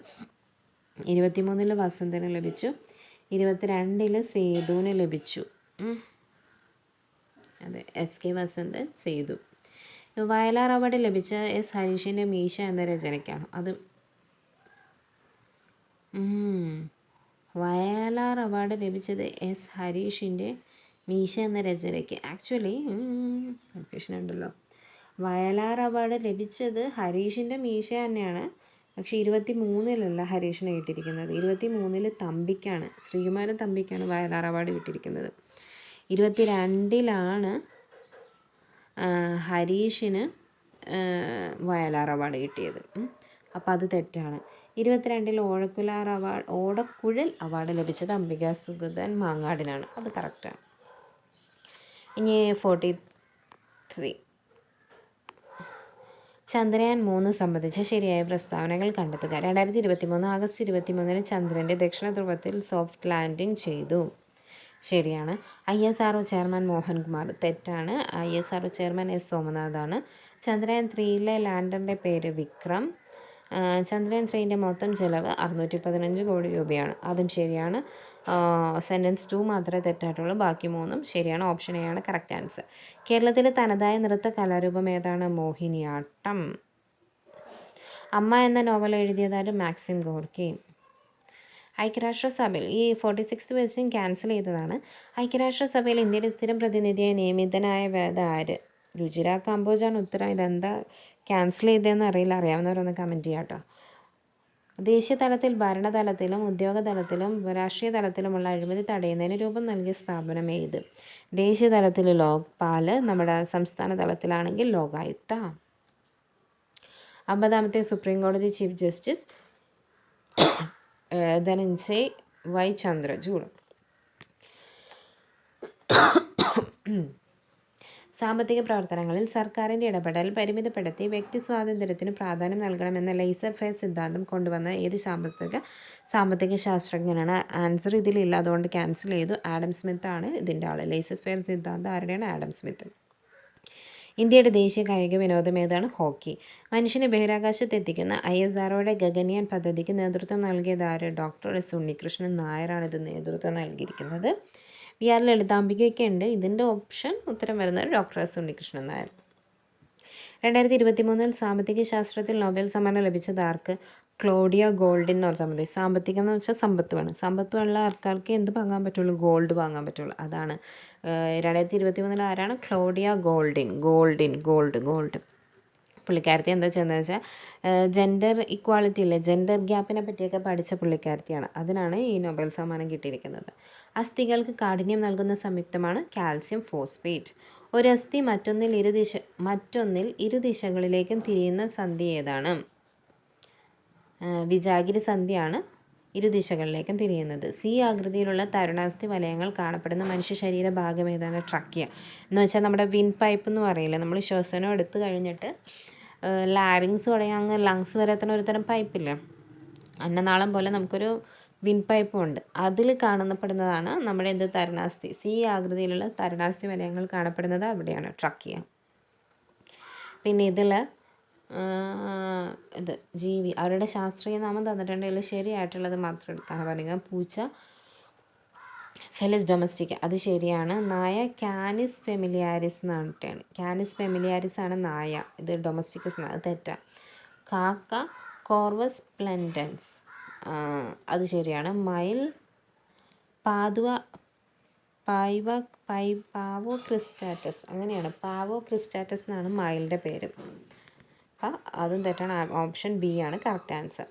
23 വസന്തന് ലഭിച്ചു. 22 സേതുവിന് ലഭിച്ചു. അതെ, S.K. വസന്തൻ, സേതു. വയലാർ അവാർഡ് ലഭിച്ച S. ഹരീഷിൻ്റെ മീശ എന്ന രചനയ്ക്കാണ്. അത് വയലാർ അവാർഡ് ലഭിച്ചത് എസ് ഹരീഷിൻ്റെ മീശ എന്ന രചനയ്ക്ക്. ആക്ച്വലി കൺഫ്യൂഷൻ ഉണ്ടല്ലോ. വയലാർ അവാർഡ് ലഭിച്ചത് ഹരീഷിൻ്റെ മീശ തന്നെയാണ്. പക്ഷേ 23-ലല്ല ഹരീഷിന് കിട്ടിയിരിക്കുന്നത്. 23-ൽ തമ്പിക്കാണ്, ശ്രീകുമാരൻ തമ്പിക്കാണ് വയലാർ അവാർഡ് കിട്ടിയിരിക്കുന്നത്. 22-ലാണ് ഹരീഷിന് വയലാർ അവാർഡ് കിട്ടിയത്. അപ്പോൾ അത് തെറ്റാണ്. 22-ൽ ഓടക്കുഴൽ അവാർഡ് ലഭിച്ചത് അംബിക സുഗതൻ മാങ്ങാടിനാണ്. അത് കറക്റ്റാണ്. ഇനി 43 ചന്ദ്രയാൻ 3 സംബന്ധിച്ച ശരിയായ പ്രസ്താവനകൾ കണ്ടെത്തുക. 2023 ആഗസ്റ്റ് 23-ന് ചന്ദ്രൻ്റെ ദക്ഷിണ ധ്രുവത്തിൽ സോഫ്റ്റ് ലാൻഡിംഗ് ചെയ്തു. ശരിയാണ്. ISRO chairman Mohankumar. തെറ്റാണ്. ISRO chairman S സോമനാഥാണ്. ചന്ദ്രയാൻ 3-ലെ ലാൻഡറിൻ്റെ പേര് വിക്രം. ചന്ദ്രയാൻ 3-ൻ്റെ മൊത്തം ചിലവ് 615 കോടി രൂപയാണ്. അതും ശരിയാണ്. സെൻറ്റൻസ് 2 മാത്രമേ തെറ്റായിട്ടുള്ളൂ, ബാക്കി 3 ശരിയാണ്. ഓപ്ഷൻ എ ആണ് കറക്റ്റ് ആൻസർ. കേരളത്തിലെ തനതായ നൃത്ത കലാരൂപം ഏതാണ്? മോഹിനിയാട്ടം. അമ്മ എന്ന നോവൽ എഴുതിയതാരും മാക്സിം ഗോർക്കി. ഐക്യരാഷ്ട്രസഭയിൽ ഈ 46th ക്വസ്റ്റ്യൻ ക്യാൻസൽ ചെയ്തതാണ്. ഐക്യരാഷ്ട്രസഭയിൽ ഇന്ത്യയുടെ സ്ഥിരം പ്രതിനിധിയായി നിയമിതനായത് ആര്? രുചിര കാമ്പോജാണ് ഉത്തരം. ഇതെന്താ ക്യാൻസൽ ചെയ്തതെന്ന് അറിയില്ല, അറിയാവുന്നവരൊന്ന് കമൻറ്റ് ചെയ്യാം കേട്ടോ. ദേശീയ തലത്തിൽ, ഭരണതലത്തിലും ഉദ്യോഗതലത്തിലും രാഷ്ട്രീയ തലത്തിലുമുള്ള അഴിമതി തടയുന്നതിന് രൂപം നൽകിയ സ്ഥാപനം ഏത്? ദേശീയ തലത്തിൽ ലോക്പാൽ, നമ്മുടെ സംസ്ഥാന തലത്തിലാണെങ്കിൽ ലോകായുക്ത. 50ാമത്തെ സുപ്രീം കോടതി chief justice Dhananjaya Y Chandrachud. സാമ്പത്തിക പ്രവർത്തനങ്ങളിൽ സർക്കാരിൻ്റെ ഇടപെടൽ പരിമിതപ്പെടുത്തി വ്യക്തി സ്വാതന്ത്ര്യത്തിന് പ്രാധാന്യം നൽകണമെന്ന ലെയ്സർ ഫെയർ സിദ്ധാന്തം കൊണ്ടുവന്ന ഏത് സാമ്പത്തിക ശാസ്ത്രജ്ഞനാണ്? ആൻസർ ഇതിലില്ല, അതുകൊണ്ട് ക്യാൻസൽ ചെയ്തു. ആഡം സ്മിത്ത് ആണ് ഇതിൻ്റെ ആൾ. ലെയ്സർ ഫെയർ സിദ്ധാന്തം ആരുടെയാണ്? Adam Smith. ഇന്ത്യയുടെ ദേശീയ കായിക വിനോദം ഏതാണ്? ഹോക്കി. മനുഷ്യനെ ബഹിരാകാശത്ത് എത്തിക്കുന്ന ISROയുടെ ഗഗൻയാൻ പദ്ധതിക്ക് നേതൃത്വം നൽകിയത് ആര്? ഡോക്ടർ എസ് ഉണ്ണികൃഷ്ണൻ നായരാണ് ഇത് നേതൃത്വം നൽകിയിരിക്കുന്നത്. VR ലളിതാംബികയൊക്കെ ഉണ്ട്. ഇതിൻ്റെ ഓപ്ഷൻ ഉത്തരം വരുന്നത് ഡോക്ടർ എസ് ഉണ്ണികൃഷ്ണൻ നായർ. 2023 സാമ്പത്തിക ശാസ്ത്രത്തിൽ നൊബേൽ സമ്മാനം ലഭിച്ചത് ആർക്ക്? ക്ലോഡിയ ഗോൾഡിൻ എന്ന് ഓർത്താൽ മതി. സാമ്പത്തികം എന്ന് വെച്ചാൽ സമ്പത്ത് വേണം. സമ്പത്ത് ഉള്ള ആൾക്കാർക്ക് എന്ത് വാങ്ങാൻ പറ്റുള്ളൂ? ഗോൾഡ് വാങ്ങാൻ പറ്റുള്ളൂ. അതാണ് 2023 ആരാണ്? Claudia gold. പുള്ളിക്കാരത്തി എന്താ ചെയ്യുന്നത് വെച്ചാൽ ജെൻഡർ ഇക്വാളിറ്റി ഇല്ലേ, ജെൻഡർ ഗ്യാപ്പിനെ പറ്റിയൊക്കെ പഠിച്ച പുള്ളിക്കാരത്തിയാണ്. അതിനാണ് ഈ നൊബേൽ സമ്മാനം കിട്ടിയിരിക്കുന്നത്. അസ്ഥികൾക്ക് കാഠിന്യം നൽകുന്ന സംയുക്തമാണ് കാൽസ്യം ഫോസ്ഫേറ്റ്. ഒരു അസ്ഥി മറ്റൊന്നിൽ ഇരുദിശകളിലേക്കും തിരിയുന്ന സന്ധി ഏതാണ്? വിജാഗിരി സന്ധിയാണ് ഇരുദിശകളിലേക്കും തിരിയുന്നത്. C ആകൃതിയിലുള്ള തരുണാസ്ഥി വലയങ്ങൾ കാണപ്പെടുന്ന മനുഷ്യ ശരീര ഭാഗം ഏതാണ്? ട്രക്കിയ എന്ന് വെച്ചാൽ നമ്മുടെ വിൻ പൈപ്പ് എന്ന് പറയില്ല, നമ്മൾ ശ്വസനം എടുത്തു കഴിഞ്ഞിട്ട് ലാരിങ്സ് തുടങ്ങി അങ്ങ് ലങ്സ് വരെ എത്തുന്ന ഒരു തരം പൈപ്പില്ല, അന്നനാളം പോലെ നമുക്കൊരു വിൻ പൈപ്പും ഉണ്ട്. അതിൽ കാണപ്പെടുന്നതാണ് നമ്മുടെ തരുണാസ്ഥി. C ആകൃതിയിലുള്ള തരുണാസ്ഥി വലയങ്ങൾ കാണപ്പെടുന്നത് അവിടെയാണ്, ട്രക്കിയ. പിന്നെ ഇതിൽ ജീവി അവരുടെ ശാസ്ത്രീയ നാമം തന്നിട്ടുണ്ടെങ്കിൽ ശരിയായിട്ടുള്ളത് മാത്രം എടുക്കാൻ പറയുക. പൂച്ച ഫെലിസ് ഡൊമസ്റ്റിക്ക, അത് ശരിയാണ്. നായ കാനിസ് ഫെമിലിയാരിസ് എന്നാണ്. കാനിസ് ഫെമിലിയാരിസ് ആണ് നായ. ഇത് ഡൊമസ്റ്റിക്കസ്, അത് തെറ്റാണ്. കാക്ക കോർവസ് പ്ലെൻഡൻസ്, അത് ശരിയാണ്. മയിൽ പാവോ ക്രിസ്റ്റാറ്റസ്, അങ്ങനെയാണ്. പാവോ ക്രിസ്റ്റാറ്റസ് എന്നാണ് മയിലിൻ്റെ പേര്. അപ്പം അതും തെറ്റാണ്. ഓപ്ഷൻ ബി ആണ് കറക്റ്റ് ആൻസർ.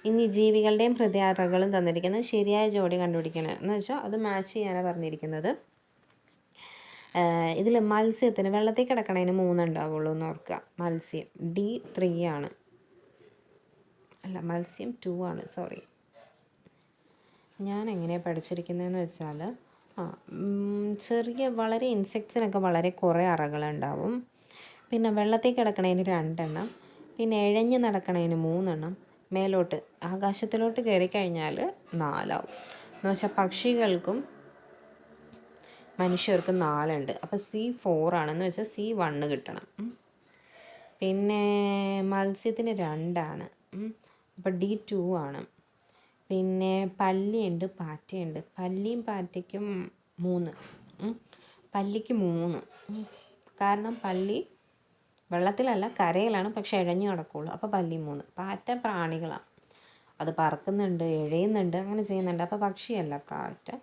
ഇനി ജീവികളുടെയും ഹൃദയാറകളും തന്നിരിക്കുന്നത് ശരിയായ ജോഡി കണ്ടുപിടിക്കണം എന്ന് വെച്ചാൽ അത് മാച്ച് ചെയ്യാനാണ് പറഞ്ഞിരിക്കുന്നത്. ഇതിൽ മത്സ്യത്തിന് വെള്ളത്തിൽ കിടക്കണതിന് 3 ഉണ്ടാവുള്ളൂ എന്ന് ഓർക്കുക. മത്സ്യം D3 ആണ്, അല്ല മത്സ്യം 2 ആണ്, സോറി. ഞാൻ എങ്ങനെയാണ് പഠിച്ചിരിക്കുന്നതെന്ന് വെച്ചാൽ ചെറിയ വളരെ ഇൻസെക്ട്സിനൊക്കെ വളരെ കുറേ അറകളുണ്ടാവും. പിന്നെ വെള്ളത്തിൽ കിടക്കണതിന് 2 എണ്ണം, പിന്നെ ഇഴഞ്ഞ് നടക്കണതിന് 3 എണ്ണം, മേലോട്ട് ആകാശത്തിലോട്ട് കയറി കഴിഞ്ഞാൽ 4 ആവും. എന്ന് വെച്ചാൽ പക്ഷികൾക്കും മനുഷ്യർക്കും 4 ഉണ്ട്. അപ്പോൾ C4 ആണെന്ന് വെച്ചാൽ C1 കിട്ടണം. പിന്നെ മത്സ്യത്തിന് 2 ആണ്, അപ്പോൾ D2 ആണ്. പിന്നെ പല്ലിയുണ്ട്, പാറ്റയുണ്ട്. പല്ലിയും പാറ്റയ്ക്കും 3, പല്ലിക്ക് 3, കാരണം പല്ലി വെള്ളത്തിലല്ല കരയിലാണ്, പക്ഷെ ഇഴഞ്ഞു കിടക്കുള്ളൂ. അപ്പോൾ പല്ലി 3. പാറ്റ പ്രാണികളാണ്, അത് പറക്കുന്നുണ്ട്, എഴയുന്നുണ്ട്, അങ്ങനെ ചെയ്യുന്നുണ്ട്. അപ്പോൾ പക്ഷിയല്ല പ്രാറ്റ്.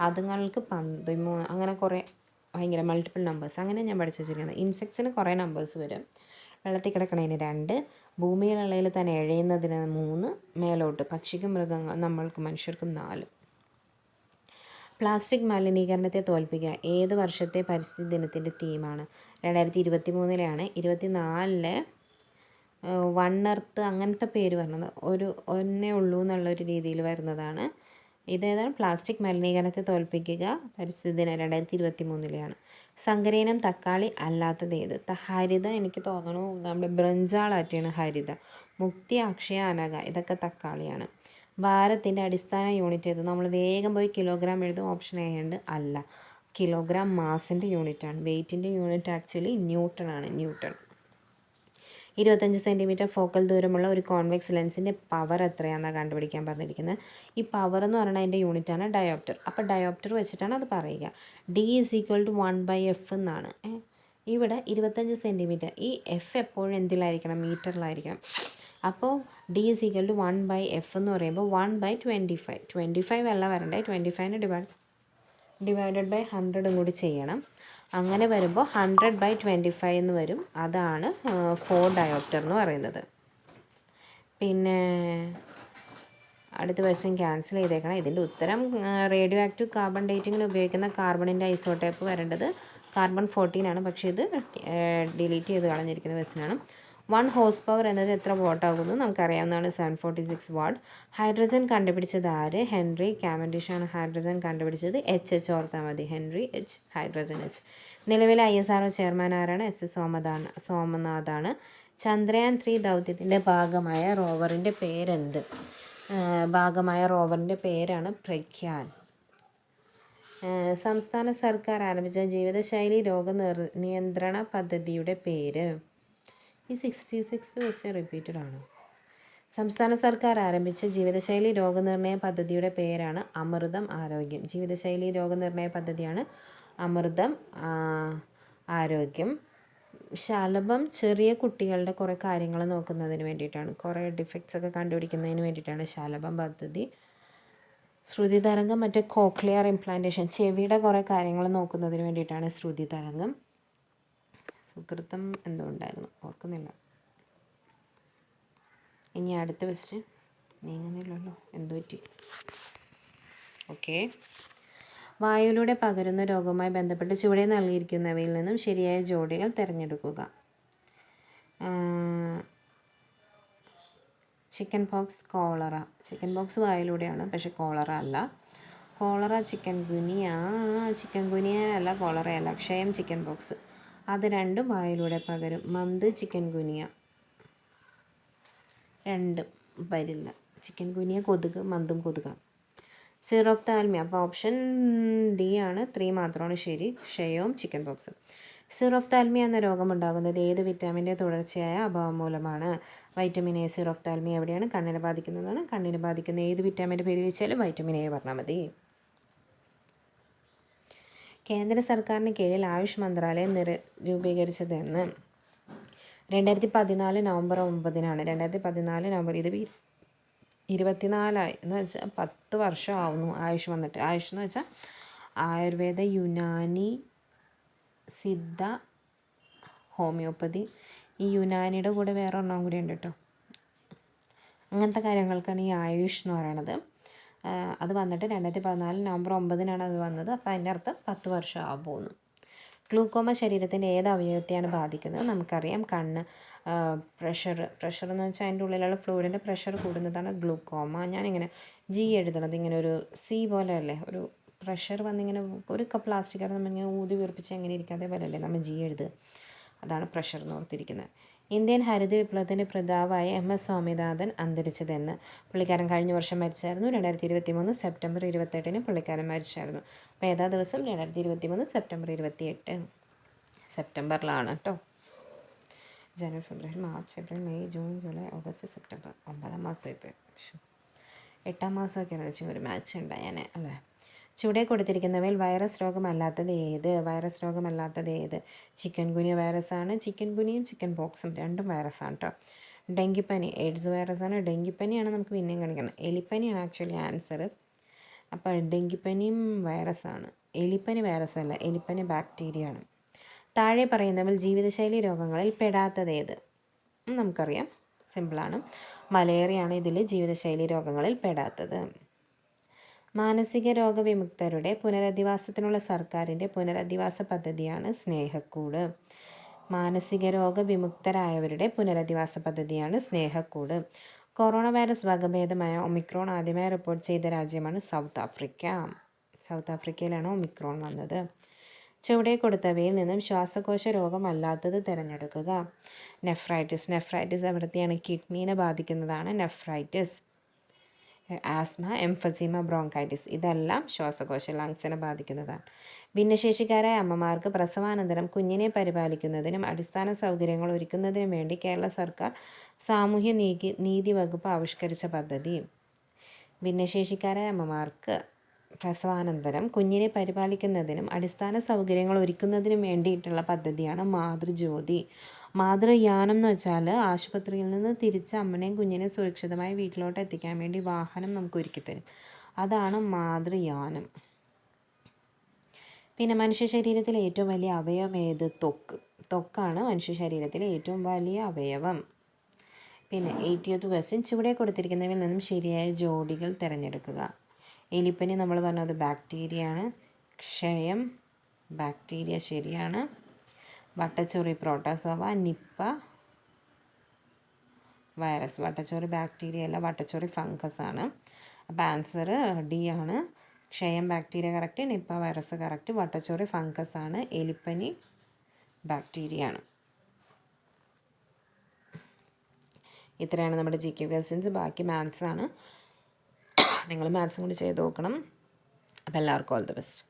അതുങ്ങൾക്ക് 13 അങ്ങനെ കുറേ ഭയങ്കര മൾട്ടിപ്പിൾ നമ്പേഴ്സ് അങ്ങനെ ഞാൻ പഠിച്ചു വെച്ചിരിക്കുന്നത്. ഇൻസെക്ട്സിന് കുറേ നമ്പേഴ്സ് വരും. വെള്ളത്തിൽ കിടക്കണതിന് 2, ഭൂമിയിലുള്ളതിൽ തന്നെ എഴയുന്നതിന് 3, മേലോട്ട് പക്ഷിക്കും മൃഗങ്ങൾ നമ്മൾക്ക് മനുഷ്യർക്കും 4. പ്ലാസ്റ്റിക് മലിനീകരണത്തെ തോൽപ്പിക്കുക ഏത് വർഷത്തെ പരിസ്ഥിതി ദിനത്തിൻ്റെ തീമാണ്? 2023-ലാണ്. 24-ലെ വൺ എർത്ത് അങ്ങനത്തെ പേര് വരുന്നത് ഒന്നേ ഉള്ളൂ എന്നുള്ളൊരു രീതിയിൽ വരുന്നതാണ്. ഇതേതാണ് പ്ലാസ്റ്റിക് മലിനീകരണത്തെ തോൽപ്പിക്കുക പരിസ്ഥിതി ദിനം 2023-ലെയാണ്. സങ്കരയിനം തക്കാളി അല്ലാത്തത് ഏത്? ഹരിത എനിക്ക് തോന്നുന്നു നമ്മുടെ ബ്രഞ്ചാളാറ്റിയാണ് ഹരിത. മുക്തി, അക്ഷയ, അനഘ ഇതൊക്കെ തക്കാളിയാണ്. ഭാരത്തിൻ്റെ അടിസ്ഥാന യൂണിറ്റ് ഏത്? നമ്മൾ വേഗം പോയി കിലോഗ്രാം എഴുതും. ഓപ്ഷൻ എ ഉണ്ട്. അല്ല, കിലോഗ്രാം മാസിൻ്റെ യൂണിറ്റാണ്. വെയ്റ്റിൻ്റെ യൂണിറ്റ് ആക്ച്വലി ന്യൂട്ടൺ ആണ്. ന്യൂട്ടൺ. 25 സെൻറ്റിമീറ്റർ ഫോക്കൽ ദൂരമുള്ള ഒരു കോൺവെക്സ് ലെൻസിൻ്റെ പവർ എത്രയാണെന്നാണ് കണ്ടുപിടിക്കാൻ പറഞ്ഞിരിക്കുന്നത്. ഈ പവർ എന്ന് പറയുന്നത് അതിൻ്റെ യൂണിറ്റാണ് ഡയോപ്റ്റർ. അപ്പോൾ ഡയോപ്റ്റർ വെച്ചിട്ടാണ് അത് പറയുക. D=1/f എന്നാണ്. ഇവിടെ 25 സെൻറ്റിമീറ്റർ. ഈ എഫ് എപ്പോഴും എന്തിലായിരിക്കണം? മീറ്ററിലായിരിക്കണം. അപ്പോൾ D=1/f എന്ന് പറയുമ്പോൾ 1/25. 25 അല്ല വരണ്ടേ, 25 ഡിവൈഡഡ് ബൈ 100 കൂടി ചെയ്യണം. അങ്ങനെ വരുമ്പോൾ 100/25 എന്ന് വരും. അതാണ് 4 ഡയോപ്റ്റർ എന്ന് പറയുന്നത്. പിന്നെ അടുത്ത ക്വസ്റ്റ്യൻ ക്യാൻസൽ ചെയ്തേക്കണം. ഇതിൻ്റെ ഉത്തരം റേഡിയോ ആക്റ്റീവ് കാർബൺ ഡേറ്റിങ്ങിന് ഉപയോഗിക്കുന്ന കാർബണിൻ്റെ ഐസോടൈപ്പ് വരേണ്ടത് കാർബൺ 14 ആണ്. പക്ഷേ ഇത് ഡിലീറ്റ് ചെയ്ത് കളഞ്ഞിരിക്കുന്ന ക്വസ്റ്റ്യനാണ്. 1 ഹോഴ്സ് പവർ എന്നത് എത്ര വാട്ട് ആകുന്നു? നമുക്കറിയാവുന്നതാണ് 746 വാട്ട്. ഹൈഡ്രജൻ കണ്ടുപിടിച്ചത് ആര്? ഹെൻറി കാവൻഡിഷാണ് ഹൈഡ്രജൻ കണ്ടുപിടിച്ചത്. H ഓർത്താൽ മതി. Henry H, hydrogen H. നിലവിലെ ISRO ചെയർമാൻ ആരാണ്? S സോമനാഥാണ്. ചന്ദ്രയാൻ 3 ദൗത്യത്തിൻ്റെ ഭാഗമായ റോവറിൻ്റെ പേരെന്ത്? ഭാഗമായ പേരാണ് പ്രഗ്യാൻ. സംസ്ഥാന സർക്കാർ ആരംഭിച്ച ജീവിതശൈലി നിയന്ത്രണ പദ്ധതിയുടെ പേര്? ഈ 66 ക്വസ്റ്റ്യൻ റിപ്പീറ്റഡ് ആണ്. സംസ്ഥാന സർക്കാർ ആരംഭിച്ച ജീവിതശൈലി രോഗനിർണയ പദ്ധതിയുടെ പേരാണ് അമൃതം ആരോഗ്യം. ജീവിതശൈലി രോഗനിർണയ പദ്ധതിയാണ് അമൃതം ആരോഗ്യം. ശലഭം ചെറിയ കുട്ടികളുടെ കുറേ കാര്യങ്ങൾ നോക്കുന്നതിന് വേണ്ടിയിട്ടാണ്, കുറേ ഡിഫക്ട്സ് ഒക്കെ കണ്ടുപിടിക്കുന്നതിന് വേണ്ടിയിട്ടാണ് ശലഭം പദ്ധതി. ശ്രുതി തരംഗം മറ്റേ കോക്ലിയർ ഇംപ്ലാന്റേഷൻ, ചെവിയുടെ കുറേ കാര്യങ്ങൾ നോക്കുന്നതിന് വേണ്ടിയിട്ടാണ് ശ്രുതി തരംഗം. സുകൃതം എന്തോ ഉണ്ടായിരുന്നു, ഓർക്കുന്നില്ല. ഇനി അടുത്ത ക്വസ്റ്റ്യൻ നീങ്ങുന്നില്ലല്ലോ, എന്തു പറ്റി? ഓക്കെ. വായുവിലൂടെ പകരുന്ന രോഗവുമായി ബന്ധപ്പെട്ട് ചുവടെ നൽകിയിരിക്കുന്നവയിൽ നിന്നും ശരിയായ ജോഡികൾ തിരഞ്ഞെടുക്കുക. Chickenpox, cholera. Chickenpox വായിലൂടെയാണ്, പക്ഷെ കോളറ അല്ല. കോളറ ചിക്കൻ ഗുനിയ അല്ല, കോളറയല്ല. ക്ഷയം ചിക്കൻ പോക്സ്, അത് രണ്ടും വായിലൂടെ പകരും. മന്ത് ചിക്കൻ ഗുനിയ രണ്ടും വരില്ല. ചിക്കൻ ഗുനിയ കൊതുക്, മന്തും കൊതുകാണ്. സിറോഫ്താൽമിയ, അപ്പോൾ ഓപ്ഷൻ ഡി ആണ്, 3 മാത്രമാണ് ശരി. ക്ഷയവും ചിക്കൻ പോക്സും. സിറോഫ്താൽമിയ എന്ന രോഗമുണ്ടാകുന്നത് ഏത് വിറ്റാമിൻ്റെ തുടർച്ചയായ അഭാവം മൂലമാണ്? Vitamin A. സിറോഫ്താൽമിയ എവിടെയാണ്? കണ്ണിനെ ബാധിക്കുന്നതാണ്. കണ്ണിനെ ബാധിക്കുന്ന ഏത് വിറ്റാമിൻ്റെ പേര് ചോദിച്ചാലും വൈറ്റമിൻ എ പറഞ്ഞാൽ മതി. കേന്ദ്ര സർക്കാരിന് കീഴിൽ ആയുഷ് മന്ത്രാലയം രൂപീകരിച്ചതെന്ന്? 2014 നവംബർ 9-നാണ്. 2014 നവംബർ. ഇത് 24 എന്ന് വെച്ചാൽ 10 വർഷം ആവുന്നു ആയുഷ് വന്നിട്ട്. ആയുഷ് എന്ന് വെച്ചാൽ ആയുർവേദ, യുനാനി, സിദ്ധ, ഹോമിയോപ്പതി. ഈ യുനാനിയുടെ കൂടെ വേറെ ഒരെണ്ണം കൂടി ഉണ്ട് കേട്ടോ. അങ്ങനത്തെ കാര്യങ്ങൾക്കാണ് ഈ ആയുഷ് എന്ന് പറയണത്. അത് വന്നിട്ട് 2014 നവംബർ 9-നാണ് അത് വന്നത്. അപ്പോൾ അതിൻ്റെ അർത്ഥം 10 വർഷം ആവുന്നു. ഗ്ലൂക്കോമ ശരീരത്തിൻ്റെ ഏത് അവയവത്തെയാണ് ബാധിക്കുന്നത്? നമുക്കറിയാം, കണ്ണ്. പ്രഷർ എന്ന് വെച്ചാൽ അതിൻ്റെ ഉള്ളിലുള്ള ഫ്ലൂയിഡിൻ്റെ പ്രഷർ കൂടുന്നതാണ് ഗ്ലൂക്കോമ. ഞാനിങ്ങനെ ജി എഴുതണത് ഇങ്ങനെ ഒരു സി പോലെ അല്ലേ, ഒരു പ്രഷർ വന്നിങ്ങനെ ഒരു പ്ലാസ്റ്റിക് ആണ് നമ്മളിങ്ങനെ ഊതി വീർപ്പിച്ച് എങ്ങനെ ഇരിക്കും, അതേപോലെ അല്ലേ നമ്മൾ ജി എഴുതുക. അതാണ് പ്രഷർ എന്ന് ഓർത്തിരിക്കുന്നത്. ഇന്ത്യൻ ഹരിത വിപ്ലവത്തിൻ്റെ പിതാവായ MS സ്വാമിനാഥൻ അന്തരിച്ചതെന്ന്? പുള്ളിക്കാരൻ കഴിഞ്ഞ വർഷം മരിച്ചായിരുന്നു. 2023 സെപ്റ്റംബർ 28-ന് പുള്ളിക്കാരൻ മരിച്ചായിരുന്നു. അപ്പോൾ ഏതാ ദിവസം? 2023 സെപ്റ്റംബർ 28. സെപ്റ്റംബറിലാണ് കേട്ടോ. ജനുവരി, ഫെബ്രുവരി, March, April, May, June, July, August, September. 9-ാം മാസമായി പോയി. 8-ാം മാസമൊക്കെയാണ് വെച്ചാൽ ഒരു മാച്ച് ഉണ്ടായാനെ അല്ലേ. ചുവടെ കൊടുത്തിരിക്കുന്നവയിൽ വൈറസ് രോഗമല്ലാത്തത് ഏത്? വൈറസ് രോഗമല്ലാത്തത് ഏത്? ചിക്കൻ ഗുനിയ വൈറസാണ്. ചിക്കൻ ഗുനിയും ചിക്കൻ പോക്സും രണ്ടും വൈറസാണ് കേട്ടോ. ഡെങ്കിപ്പനി എയ്ഡ്സ് വൈറസാണ്. ഡെങ്കിപ്പനിയാണ് നമുക്ക് പിന്നെയും കാണിക്കണം. എലിപ്പനിയാണ് ആക്ച്വലി ആൻസർ. അപ്പോൾ ഡെങ്കിപ്പനിയും വൈറസാണ്. എലിപ്പനി വൈറസ് അല്ല, എലിപ്പനി ബാക്ടീരിയ ആണ്. താഴെ പറയുന്നവൽ ജീവിതശൈലി രോഗങ്ങളിൽ പെടാത്തതേത്? നമുക്കറിയാം, സിമ്പിളാണ്. മലേറിയയാണ് ഇതിൽ ജീവിതശൈലി രോഗങ്ങളിൽ പെടാത്തത്. മാനസിക രോഗവിമുക്തരുടെ പുനരധിവാസത്തിനുള്ള സർക്കാരിൻ്റെ പുനരധിവാസ പദ്ധതിയാണ് സ്നേഹക്കൂട്. മാനസിക രോഗവിമുക്തരായവരുടെ പുനരധിവാസ പദ്ധതിയാണ് സ്നേഹക്കൂട്. കൊറോണ വൈറസ് വകഭേദമായ ഒമിക്രോൺ ആദ്യമായി റിപ്പോർട്ട് ചെയ്ത രാജ്യമാണ് സൗത്ത് ആഫ്രിക്ക. സൗത്ത് ആഫ്രിക്കയിലാണ് ഒമിക്രോൺ വന്നത്. ചുവടെ കൊടുത്തവയിൽ നിന്നും ശ്വാസകോശ രോഗമല്ലാത്തത് തിരഞ്ഞെടുക്കുക. നെഫ്രൈറ്റിസ്. നെഫ്രൈറ്റിസ് എവിടത്തെയാണ്? കിഡ്നീനെ ബാധിക്കുന്നതാണ് നെഫ്രൈറ്റിസ്. ആസ്മ, എംഫസീമ, ബ്രോങ്കൈറ്റിസ് ഇതെല്ലാം ശ്വാസകോശ ലങ്സിനെ ബാധിക്കുന്നതാണ്. ഭിന്നശേഷിക്കാരായ അമ്മമാർക്ക് പ്രസവാനന്തരം കുഞ്ഞിനെ പരിപാലിക്കുന്നതിനും അടിസ്ഥാന സൗകര്യങ്ങൾ ഒരുക്കുന്നതിനും വേണ്ടി കേരള സർക്കാർ സാമൂഹ്യ നീതി വകുപ്പ് ആവിഷ്കരിച്ച പദ്ധതി. ഭിന്നശേഷിക്കാരായ അമ്മമാർക്ക് പ്രസവാനന്തരം കുഞ്ഞിനെ പരിപാലിക്കുന്നതിനും അടിസ്ഥാന സൗകര്യങ്ങൾ ഒരുക്കുന്നതിനും വേണ്ടിയിട്ടുള്ള പദ്ധതിയാണ് മാതൃജ്യോതി. മാതൃയാനം എന്ന് വെച്ചാൽ ആശുപത്രിയിൽ നിന്ന് തിരിച്ച് അമ്മനെയും കുഞ്ഞിനെയും സുരക്ഷിതമായി വീട്ടിലോട്ട് എത്തിക്കാൻ വേണ്ടി വാഹനം നമുക്ക് ഒരുക്കിത്തരും. അതാണ് മാതൃയാനം. പിന്നെ മനുഷ്യ ശരീരത്തിലെ ഏറ്റവും വലിയ അവയവം ഏത്? ത്വക്ക്. ത്വക്കാണ് മനുഷ്യ ശരീരത്തിലെ ഏറ്റവും വലിയ അവയവം. പിന്നെ 80th ക്വസ്റ്റ്യൻ, ചുവടെ കൊടുത്തിരിക്കുന്നവയിൽ നിന്നും ശരിയായ ജോഡികൾ തിരഞ്ഞെടുക്കുക. എലിപ്പനി നമ്മൾ പറഞ്ഞത് ബാക്ടീരിയയാണ്. ക്ഷയം ബാക്ടീരിയ ശരിയാണ്. വട്ടച്ചൊറി പ്രോട്ടോസോവ. Nipah virus. വട്ടച്ചൊറി ബാക്ടീരിയ അല്ല, വട്ടച്ചൊറി ഫംഗസ് ആണ്. അപ്പോൾ ആൻസർ ഡി ആണ്. ക്ഷയം bacteria correct, Nipah virus correct, വട്ടച്ചൊറി ഫംഗസ് ആണ്, എലിപ്പനി ബാക്ടീരിയ ആണ്. ഇത്രയാണ് നമ്മുടെ GK ക്വസ്റ്റ്യൻസ്. ബാക്കി മാത്സ് ആണ്. നിങ്ങൾ മാത്സും കൂടി ചെയ്ത് നോക്കണം. അപ്പോൾ എല്ലാവർക്കും ഓൾ ദി ബെസ്റ്റ്.